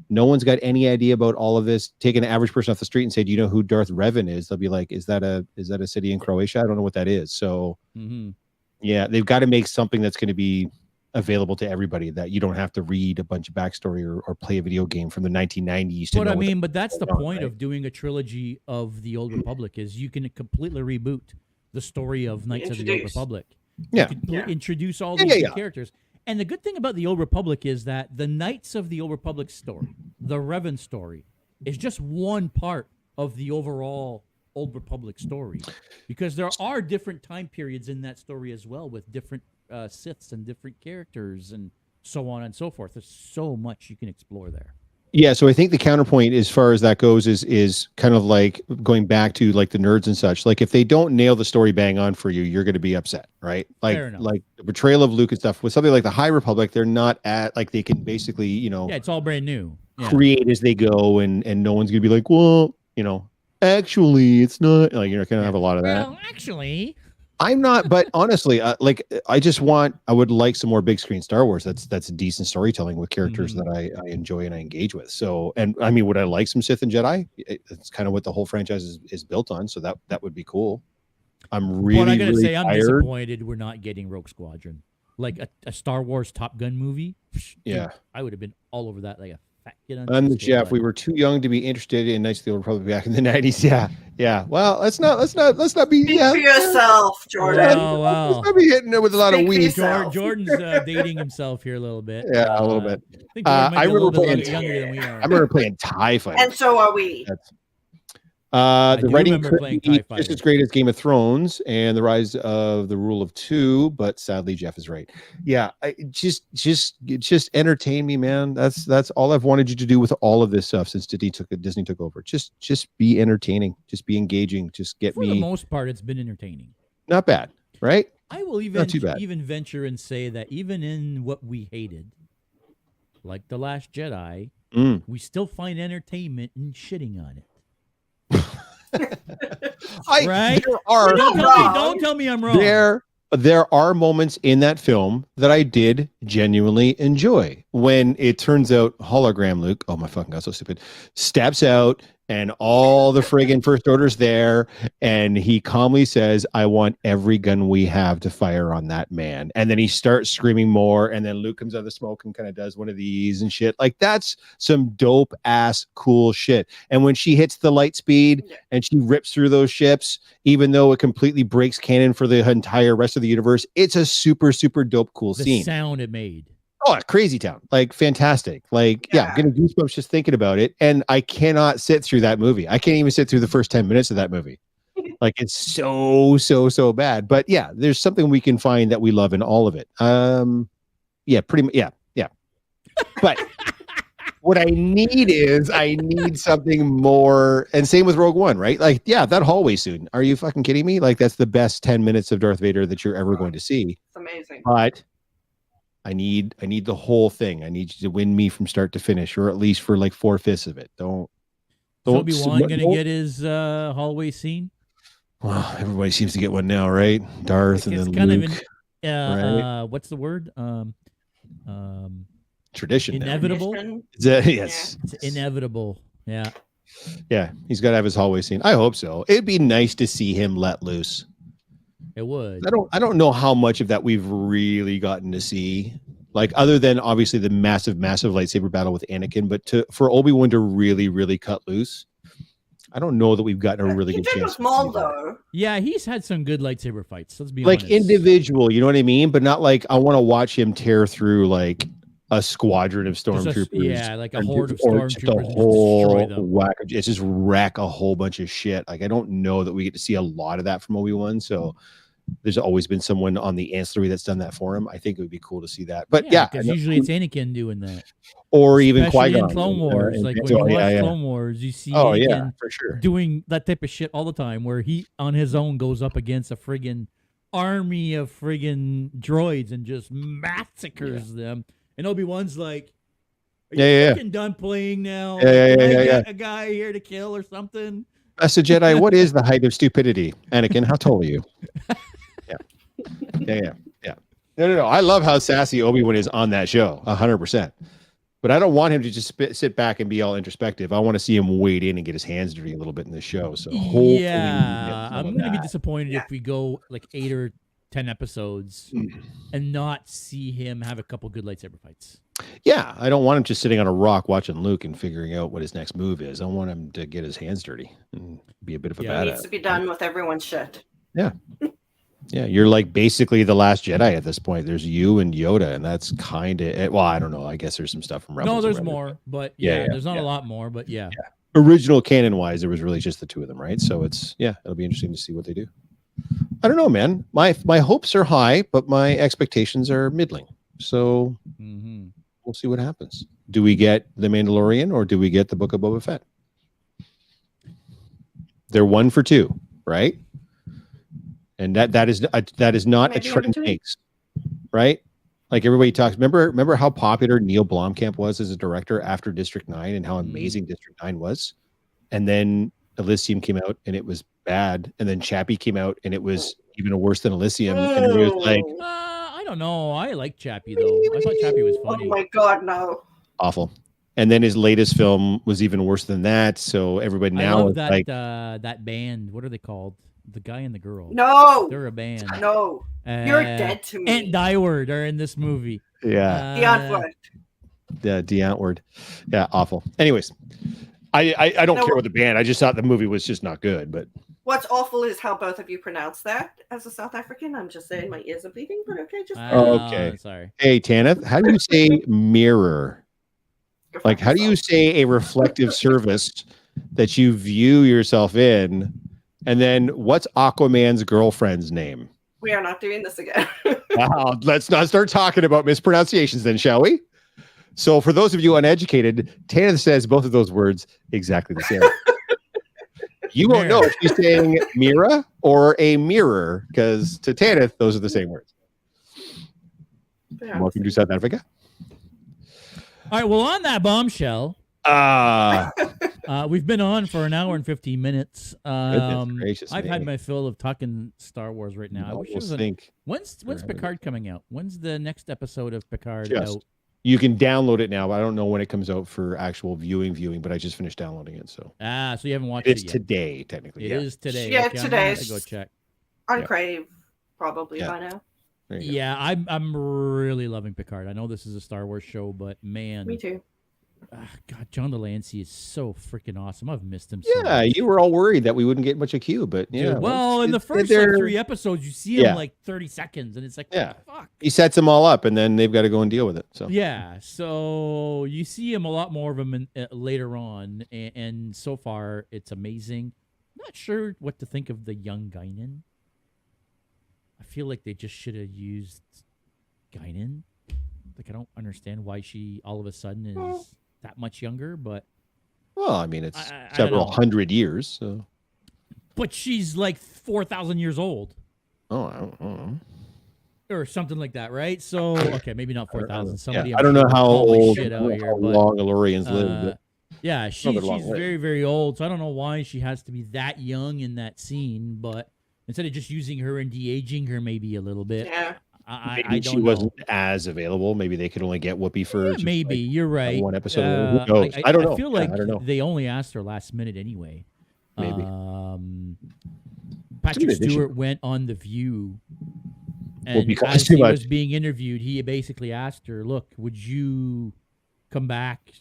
no one's got any idea about all of this. Take an average person off the street and say, "Do you know who Darth Revan is?" They'll be like, "Is that a city in Croatia? I don't know what that is." So Mhm. yeah, they've got to make something that's going to be available to everybody, that you don't have to read a bunch of backstory or play a video game from the 1990s. But I mean, but that's the going on, point right? of doing a trilogy of the Old Republic is you can completely reboot the story of Knights of the Old Introduce. Republic. Yeah. You could Yeah. introduce all Yeah, these yeah, new characters. And the good thing about the Old Republic is that the Knights of the Old Republic story, the Revan story, is just one part of the overall Old Republic story. Because there are different time periods in that story as well, with different Siths and different characters and so on and so forth. There's so much you can explore there. Yeah, so I think the counterpoint as far as that goes is kind of like going back to like the nerds and such. Like if they don't nail the story bang on for you, you're going to be upset, right? Fair enough. Like the betrayal of Luke and stuff. With something like the High Republic, they're not at like they can basically, Yeah, it's all brand new. Yeah. create as they go, and no one's going to be like, well, actually it's not, like, you're not going to have a lot of that. Well, actually, I'm not, but honestly, like I would like some more big screen Star Wars. That's decent storytelling with characters Mhm. that I enjoy and I engage with. So, and I mean, would I like some Sith and Jedi? It's kind of what the whole franchise is built on. So that would be cool. I'm really, but I gotta really say, I'm tired. disappointed we're not getting Rogue Squadron, like a Star Wars Top Gun movie. Psh, dude, Yeah. I would have been all over that like a fat kid on. I'm the Tuesday, Jeff. but- We were too young to be interested in Knights of the Old Republic back in the '90s. Yeah. Well, let's not be. Speak Yeah, for yourself, Jordan. Wow, wow. Let's not be hitting it with a lot of Speak for weed. yourself. Jordan's dating himself here a little bit. Yeah, a little bit. I think Jordan might I be a little remember bit playing- younger than we are. I remember playing TIE Fighter. And so are we. The do writing remember could playing be TIE just Fighter. as great as Game of Thrones and the Rise of the Rule of Two, but sadly Jeff is right. Yeah, just entertain me, man. That's all I've wanted you to do with all of this stuff since Disney took over. Just be entertaining, just be engaging, just get For the me most part, it's been entertaining. not bad, right? I will Not too bad. even venture and say that even in what we hated, like The Last Jedi, Mm. we still find entertainment in shitting on it. Right? There are You're not wrong. Don't tell me I'm wrong. there are moments in that film that I did genuinely enjoy. When it turns out hologram Luke, oh my fucking god, so stupid, steps out and all the friggin' First Order's there, and he calmly says, I want every gun we have to fire on that man. And then he starts screaming more, and then Luke comes out of the smoke and kind of does one of these and shit. Like, that's some dope ass cool shit. And when she hits the light speed and she rips through those ships, even though it completely breaks canon for the entire rest of the universe, it's a super, super dope cool scene. The sound it made. Oh, Crazy Town. Like, fantastic. Like, yeah, I'm getting goosebumps just thinking about it. And I cannot sit through that movie. I can't even sit through the first 10 minutes of that movie. Like, it's so bad. But yeah, there's something we can find that we love in all of it. Yeah, pretty much. Yeah. But what I need something more. And same with Rogue One, right? Like, yeah, that hallway scene. Are you fucking kidding me? Like, that's the best 10 minutes of Darth Vader that you're ever going to see. It's amazing. But I need the whole thing. I need you to win me from start to finish, or at least for like 4/5 of it. Don't Obi-Wan gonna get his hallway scene? Well, everybody seems to get one now, right? Darth and then kind Luke. Of right? What's the word? Tradition. Inevitable. Yes, it's inevitable. Yeah. Yeah, he's got to have his hallway scene. I hope so. It'd be nice to see him let loose. It would. I don't know how much of that we've really gotten to see, like, other than obviously the massive lightsaber battle with Anakin, but for Obi-Wan to really cut loose, I don't know that we've gotten a really good chance. Small though. Yeah, he's had some good lightsaber fights. Let's be like honest. Individual, you know what I mean, but not like I want to watch him tear through like a squadron of stormtroopers. Like a horde of stormtroopers. A whole whack. It's just wreck a whole bunch of shit. Like, I don't know that we get to see a lot of that from Obi-Wan. So there's always been someone on the ancillary that's done that for him. I think it would be cool to see that. But yeah, because usually it's Anakin doing that, or even Qui-Gon in Clone Wars. Like when you watch Clone Wars, you see Anakin for sure doing that type of shit all the time, where he on his own goes up against a friggin' army of friggin' droids and just massacres them. And Obi-Wan's like, "Are you fucking done playing now? Yeah. A guy here to kill or something." As a Jedi, what is the height of stupidity? Anakin, how tall are you? Yeah. No. I love how sassy Obi-Wan is on that show, 100%. But I don't want him to just sit back and be all introspective. I want to see him wade in and get his hands dirty a little bit in the show. So hopefully, I'm going to be disappointed if we go like 8 or 10 episodes and not see him have a couple good lightsaber fights. Yeah, I don't want him just sitting on a rock watching Luke and figuring out what his next move is. I want him to get his hands dirty and be a bit of a badass. He needs to be done with everyone's shit. Yeah. Yeah, you're like basically the last Jedi at this point. There's you and Yoda, and that's kind of well, I don't know. I guess there's some stuff from Rebels. No, there's more, but there's not a lot more, but yeah. Original canon wise, there was really just the two of them, right? So it'll be interesting to see what they do. I don't know, man. My hopes are high, but my expectations are middling. So we'll see what happens. Do we get The Mandalorian or do we get the Book of Boba Fett? They're 1 for 2, right? And that is not a trend makes, right? Like everybody talks. Remember how popular Neil Blomkamp was as a director after District 9 and how amazing District 9 was? And then Elysium came out and it was bad. And then Chappie came out and it was even worse than Elysium. And it was like, I don't know. I like Chappie though. I thought Chappie was funny. Oh my God, no. Awful. And then his latest film was even worse than that. So everybody now is that like that band. What are they called? The guy and the girl. No, they're a band. No, you're dead to me. Aunt Dyward are in this movie. Yeah, Deontward. Yeah, Deontward. Yeah, awful. Anyways, I don't care about the band. I just thought the movie was just not good. But what's awful is how both of you pronounce that. As a South African, I'm just saying my ears are bleeding. But okay, just okay. Sorry. Hey, Tanith, how do you say mirror? Like, how do you say a reflective surface that you view yourself in? And then what's Aquaman's girlfriend's name? We are not doing this again. Let's not start talking about mispronunciations then, shall we? So for those of you uneducated, Tanith says both of those words exactly the same. You won't know if she's saying Mira or a mirror, because to Tanith, those are the same words. Welcome to South Africa. All right, well, on that bombshell, we've been on for an hour and 15 minutes. I've had my fill of talking Star Wars right now. I wish it was when's Picard coming out? When's the next episode of Picard out? You can download it now, but I don't know when it comes out for actual viewing, but I just finished downloading it. So so you haven't watched it it's yet. today, technically. It is today. Yeah, Okay, I'm today. gonna go check. On Yeah. Crave, probably by now. There you go. Yeah, I'm really loving Picard. I know this is a Star Wars show, but man, Me too. God, John Delancey is so freaking awesome. I've missed him so Yeah, much. you were all worried that we wouldn't get much of Q, but Dude, yeah. well, in the first like 3 episodes, you see him Yeah. like 30 seconds, and it's like, Yeah. fuck. He sets them all up, and then they've got to go and deal with it. So Yeah, so you see him a lot more of him later on, and so far it's amazing. Not sure what to think of the young Guinan. I feel like they just should have used Guinan. Like I don't understand why she all of a sudden is that much younger, but well, I mean, it's I don't several know. hundred years. So but she's like 4,000 years old I don't know. or something like that, right? So okay, maybe not 4,000. Somebody, I don't know I'm sure how will call me old, shit out here, how but long Illyrians live. But yeah, they're long she's lived. very, very old. So I don't know why she has to be that young in that scene, but instead of just using her and de-aging her maybe a little bit, Yeah. I maybe don't she know. wasn't as available. Maybe they could only get Whoopi for Yeah, just, maybe like, you're right. one episode. Who knows? I don't know. I feel Yeah, like I don't know. they only asked her last minute anyway. Maybe. Patrick It's a good addition. Stewart went on The View, and because as too he much. was being interviewed, he basically asked her, "Look, would you come back?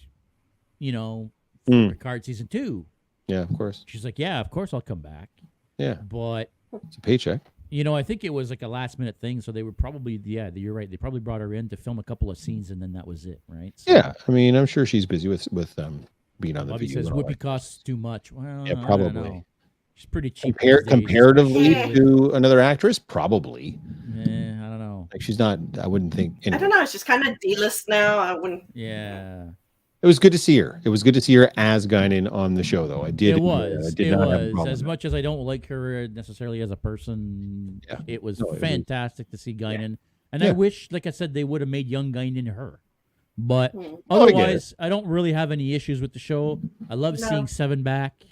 You know, for Mm. Picard season 2?" Yeah, of course. She's like, "Yeah, of course I'll come back." Yeah, But it's a paycheck. I think it was like a last minute thing, so they were probably you're right. They probably brought her in to film a couple of scenes, and then that was it, right? So, Yeah, I mean, I'm sure she's busy with being on the Bobby View. says and all Whoopi that. costs too much. Well, Yeah, I don't probably. know. She's pretty cheap. these days, Comparatively especially- to another actress, probably. I don't know. Like she's not. I wouldn't think. I don't know. She's kind of D-list now. I wouldn't. Yeah, It was good to see her. It was good to see her as Guinan on the show, though. I did. it enjoy was. I did It not have a was. problem As with much as I don't like her necessarily as a person, Yeah. it was No, it was- fantastic to see Guinan. And I Yeah. wish, like I said, they would have made young Guinan her. But Hmm. Oh, I get it. otherwise, I don't really have any issues with the show. I love No. seeing Seven back.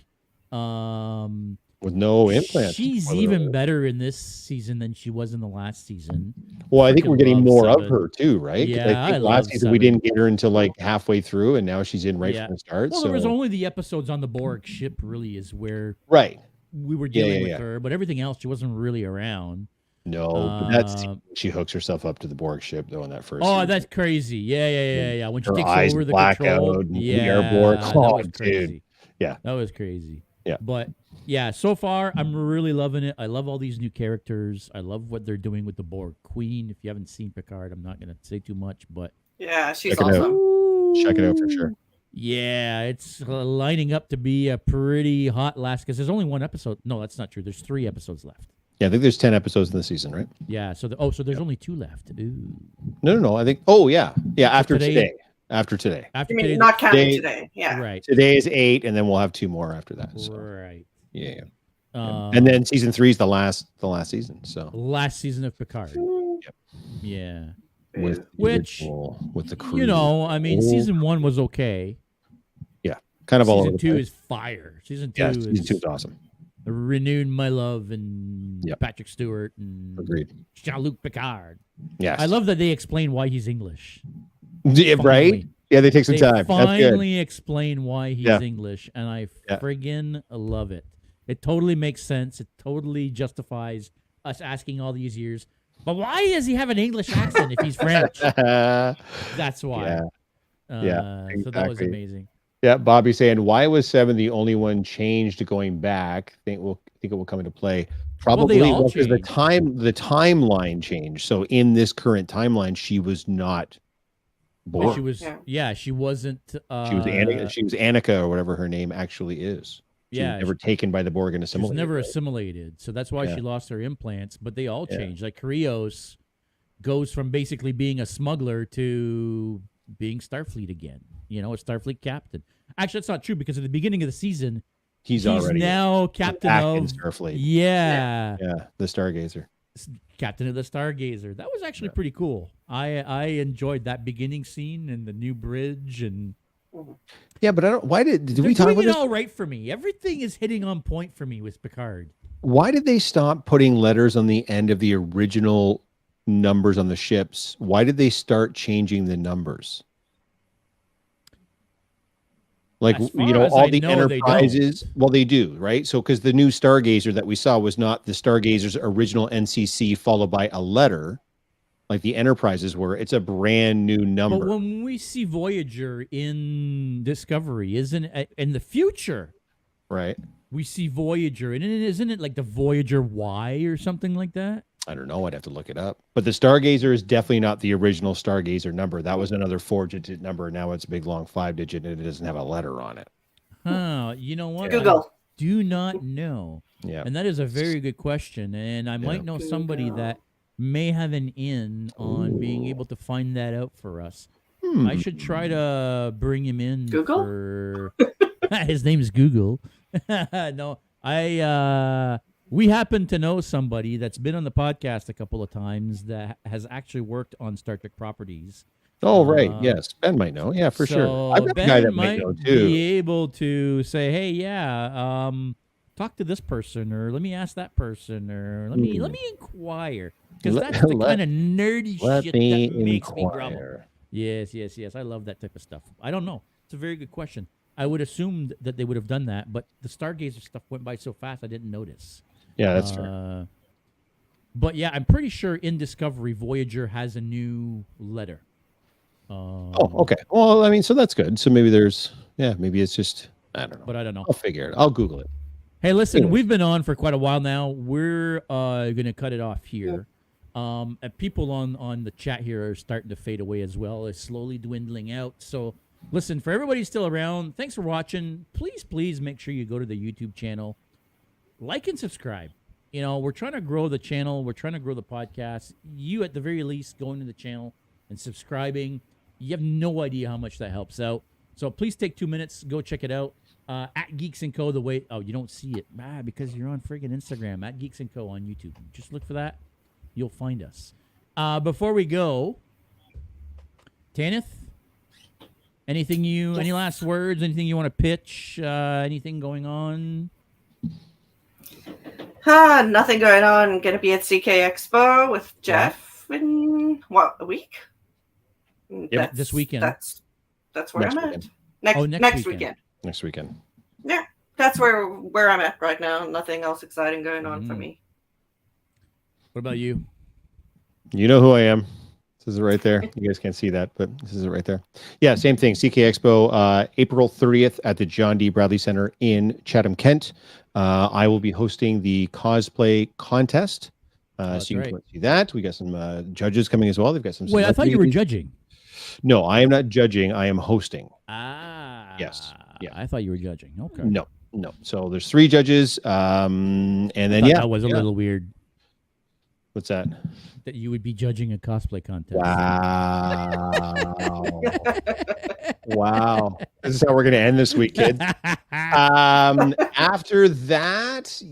with no implants. She's Spoiler even alert. better in this season than she was in the last season. Well, I think freaking we're getting love more of Seven. her too, right? 'Cause Yeah, I I think love last season we Seven. didn't get her until like halfway through, and now she's in right Yeah. from the start. Well, so there was only the episodes on the Borg ship, really, is where right. we were Yeah, dealing yeah, with her, but everything else, she wasn't really around. No, but that's Uh, she hooks herself up to the Borg ship though in that first. Oh, season. that's crazy. Yeah. When she Her takes eyes over the black control. out and the Yeah, airborne. that Oh, was dude. crazy. Yeah. That was crazy. Yeah. But yeah, so far I'm really loving it. I love all these new characters. I love what they're doing with the Borg Queen. If you haven't seen Picard, I'm not going to say too much, but Yeah, she's Check it out. awesome. Check it out for sure. yeah, it's lining up to be a pretty hot last because there's only one episode. No, that's not true. There's 3 episodes left. Yeah, I think there's 10 episodes in the season, right? Yeah. So so there's only 2 left. Ooh. No. I think. Oh yeah, after today- today. After today. After I mean, today, not counting They- today. Yeah. right. Today is 8, and then we'll have 2 more after that. So Right. yeah. Um, And then season 3 is the last season. So last season of Picard. Yep. Yeah. with the Which, original- with the crew, You know, I mean, Oh. season 1 was okay. kind of all over Season the 2 place. is fire. Season 2 Yeah, is season 2 is awesome. renewed my love and Yep. Patrick Stewart and Agreed. Jean-Luc Picard. Yes. I love that they explain why he's English. Yeah, right. Finally. Yeah, they take some They time. That's good. finally explain why he's Yeah. English, and I Yeah. friggin' love it. It totally makes sense. It totally justifies us asking all these years, but why does he have an English accent if he's French? That's why. Yeah. So that was exactly. amazing. Yeah, Bobby saying, why was 7 the only one changed to going back? Think it will come into play. Probably all because the changed. timeline changed. So in this current timeline, she was not born. She was, Yeah. she wasn't. She was Annika. She was Annika, or whatever her name actually is. She was never taken by the Borg and she was assimilated. never right? assimilated. So that's why Yeah. she lost her implants. But they all Yeah. changed. Like Krios goes from basically being a smuggler to being Starfleet again. You know, a Starfleet captain. Actually, that's not true because at the beginning of the season, He's already now captain back of in Starfleet. Yeah, Yeah, the Stargazer. captain of the Stargazer. That was actually pretty cool. I enjoyed that beginning scene and the new bridge, and Yeah, but I don't. Why did they're we talk doing about it this? all right for me. Everything is hitting on point for me with Picard. Why did they stop putting letters on the end of the original numbers on the ships, why did they start changing the numbers? Like, As far you know, as all I the know, they enterprises, don't. well, they do, right? So, because the new Stargazer that we saw was not the Stargazer's original NCC followed by a letter, like the enterprises were. It's a brand new But number, when we see Voyager in Discovery, isn't it, in the future, right? we see Voyager, and isn't it like the Voyager Y or something like that? I don't know. I'd have to look it up. But the Stargazer is definitely not the original Stargazer number. That was another 4-digit number. Now it's a big, long 5-digit, and it doesn't have a letter on it. Huh. You know what? Google. I do not know. Yeah. And that is a very good question. And I might know somebody that may have an in on being able to find that out for us. I should try to bring him in. Google? For... His name is Google. No, we happen to know somebody that's been on the podcast a couple of times that has actually worked on Star Trek properties. Oh, right. Yes. Ben might know. Yeah, for sure. So I've got a Ben guy that might know too. be able to say, "Hey, yeah, talk to this person, or let me ask that person, or let me inquire," because that's the kind of nerdy shit that makes me grumble. Yes. I love that type of stuff. I don't know. It's a very good question. I would assume that they would have done that, but the Stargazer stuff went by so fast I didn't notice. Yeah, that's fair. But yeah, I'm pretty sure in Discovery, Voyager has a new letter. Oh, okay. Well, I mean, so that's good. So maybe maybe it's just, I don't know. But I don't know. I'll figure it. I'll Google it. Hey, listen, we've been on for quite a while now. We're going to cut it off here. And people on the chat here are starting to fade away as well. It's slowly dwindling out. So listen, for everybody still around, thanks for watching. Please make sure you go to the YouTube channel. Like and subscribe. You know, we're trying to grow the channel. We're trying to grow the podcast. You, at the very least, going to the channel and subscribing. You have no idea how much that helps out. So please take 2 minutes. Go check it out. At Geeks & Co. You don't see it. Because you're on friggin' Instagram. At Geeks & Co. on YouTube. Just look for that. You'll find us. Before we go, Tanith, any last words? Anything you want to pitch? Anything going on? Nothing going on. I'm going to be at CK Expo with Jeff in, a week? Yep, this weekend. That's where I'm at. Next weekend. Next weekend. Yeah, that's where I'm at right now. Nothing else exciting going on for me. What about you? You know who I am. This is it right there. You guys can't see that, but this is it right there. Yeah, same thing. CK Expo, April 30th at the John D. Bradley Center in Chatham, Kent. I will be hosting the cosplay contest. So you can see that. We got some judges coming as well. They've got some. Wait, I thought you were judging. No, I am not judging. I am hosting. Yes. Yeah. I thought you were judging. Okay. No. So there's 3 judges. And then that was a little weird. What's that? That you would be judging a cosplay contest. Wow. Wow. This is how we're going to end this week, kids. After that,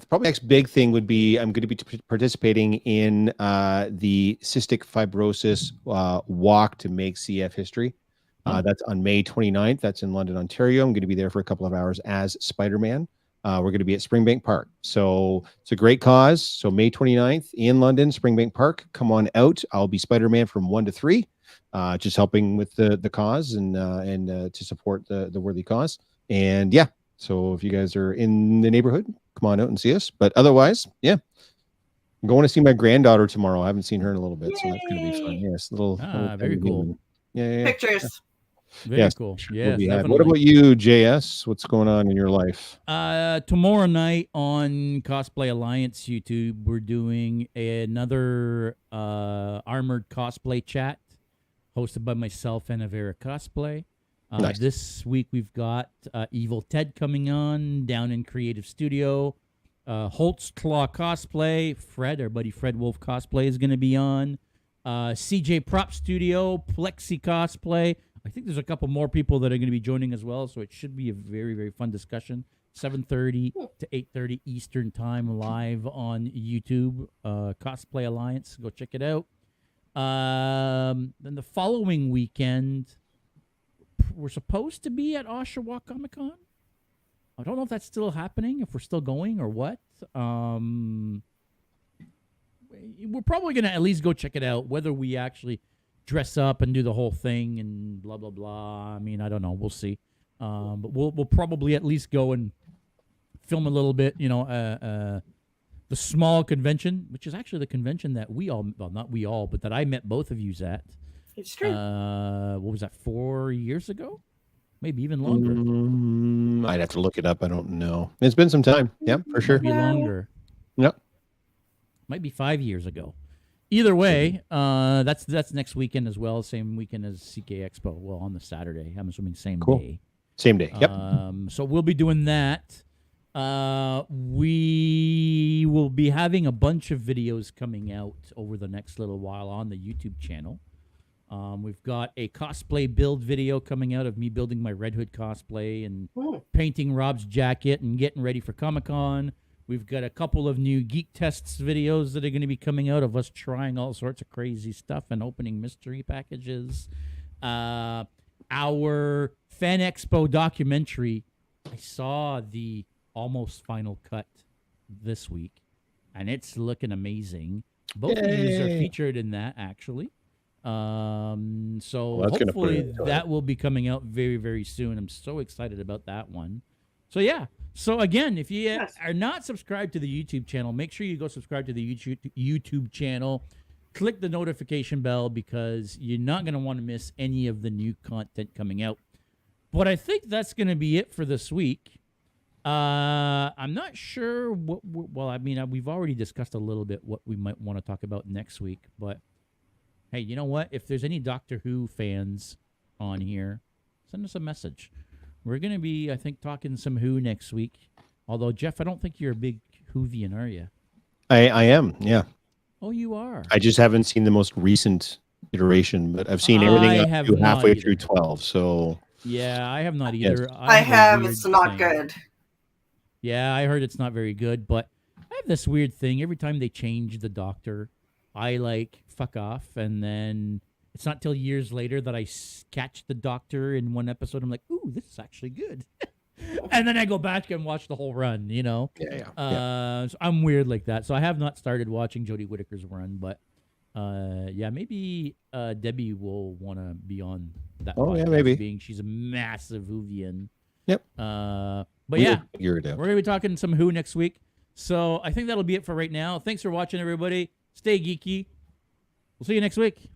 probably next big thing would be I'm going to be participating in the cystic fibrosis walk to make CF history. That's on May 29th. That's in London, Ontario. I'm going to be there for a couple of hours as Spider-Man. We're going to be at Springbank Park. So it's a great cause. So May 29th in London, Springbank Park. Come on out. I'll be Spider-Man from 1 to 3, just helping with the cause and to support the worthy cause. And so if you guys are in the neighborhood, come on out and see us. But otherwise, I'm going to see my granddaughter tomorrow. I haven't seen her in a little bit, so that's going to be fun. Yes, little very cool. Yeah. Pictures. Very cool. Yeah. What about you, JS? What's going on in your life? Tomorrow night on Cosplay Alliance YouTube, we're doing another armored cosplay chat hosted by myself and Avera Cosplay. Nice. This week we've got Evil Ted coming on down in Creative Studio. Holtz Claw Cosplay, our buddy Fred Wolf Cosplay is going to be on. CJ Prop Studio, Plexi Cosplay. I think there's a couple more people that are going to be joining as well, so it should be a very, very fun discussion. 7:30 to 8:30 Eastern Time live on YouTube. Cosplay Alliance, go check it out. Then the following weekend, we're supposed to be at Oshawa Comic Con. I don't know if that's still happening, if we're still going or what. we're probably gonna at least go check it out. Whether we actually dress up and do the whole thing and blah blah blah. I mean, I don't know. We'll see. But we'll probably at least go and film a little bit. The small convention, which is actually the convention that not we all, but that I met both of yous at. It's true. What was that, 4 years ago? Maybe even longer. I'd have to look it up. I don't know. It's been some time. Yeah, for sure. Maybe longer. Yep. Might be 5 years ago. Either way, that's next weekend as well. Same weekend as CK Expo. Well, on the Saturday. I'm assuming same day. Same day. Yep. So we'll be doing that. We will be having a bunch of videos coming out over the next little while on the YouTube channel. We've got a cosplay build video coming out of me building my Red Hood cosplay and painting Rob's jacket and getting ready for Comic-Con. We've got a couple of new Geek Tests videos that are going to be coming out of us trying all sorts of crazy stuff and opening mystery packages. Our Fan Expo documentary, I saw the almost final cut this week, and it's looking amazing. Both of you are featured in that, actually. So hopefully that will be coming out very, very soon. I'm so excited about that one. So yeah. So again, if you are not subscribed to the YouTube channel, make sure you go subscribe to the YouTube channel. Click the notification bell because you're not going to want to miss any of the new content coming out. But I think that's going to be it for this week. I'm not sure what. We've already discussed a little bit what we might want to talk about next week. But hey, you know what? If there's any Doctor Who fans on here, send us a message. We're going to be, I think, talking some Who next week. Although, Jeff, I don't think you're a big Whovian, are you? I am, yeah. Oh, you are? I just haven't seen the most recent iteration, but I've seen everything up to halfway through 12, so... Yeah, I have not either. Yes. I have. It's not good. Yeah, I heard it's not very good, but I have this weird thing. Every time they change the Doctor, I, fuck off, and then... It's not till years later that I catch the Doctor in one episode. I'm like, ooh, this is actually good. And then I go back and watch the whole run, Yeah. So I'm weird like that. So I have not started watching Jodie Whittaker's run, but maybe Debbie will want to be on that podcast. Yeah, maybe. Being she's a massive Whovian. Yep. But we're going to be talking some Who next week. So I think that'll be it for right now. Thanks for watching, everybody. Stay geeky. We'll see you next week.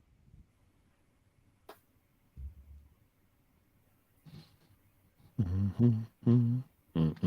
Mm-hmm.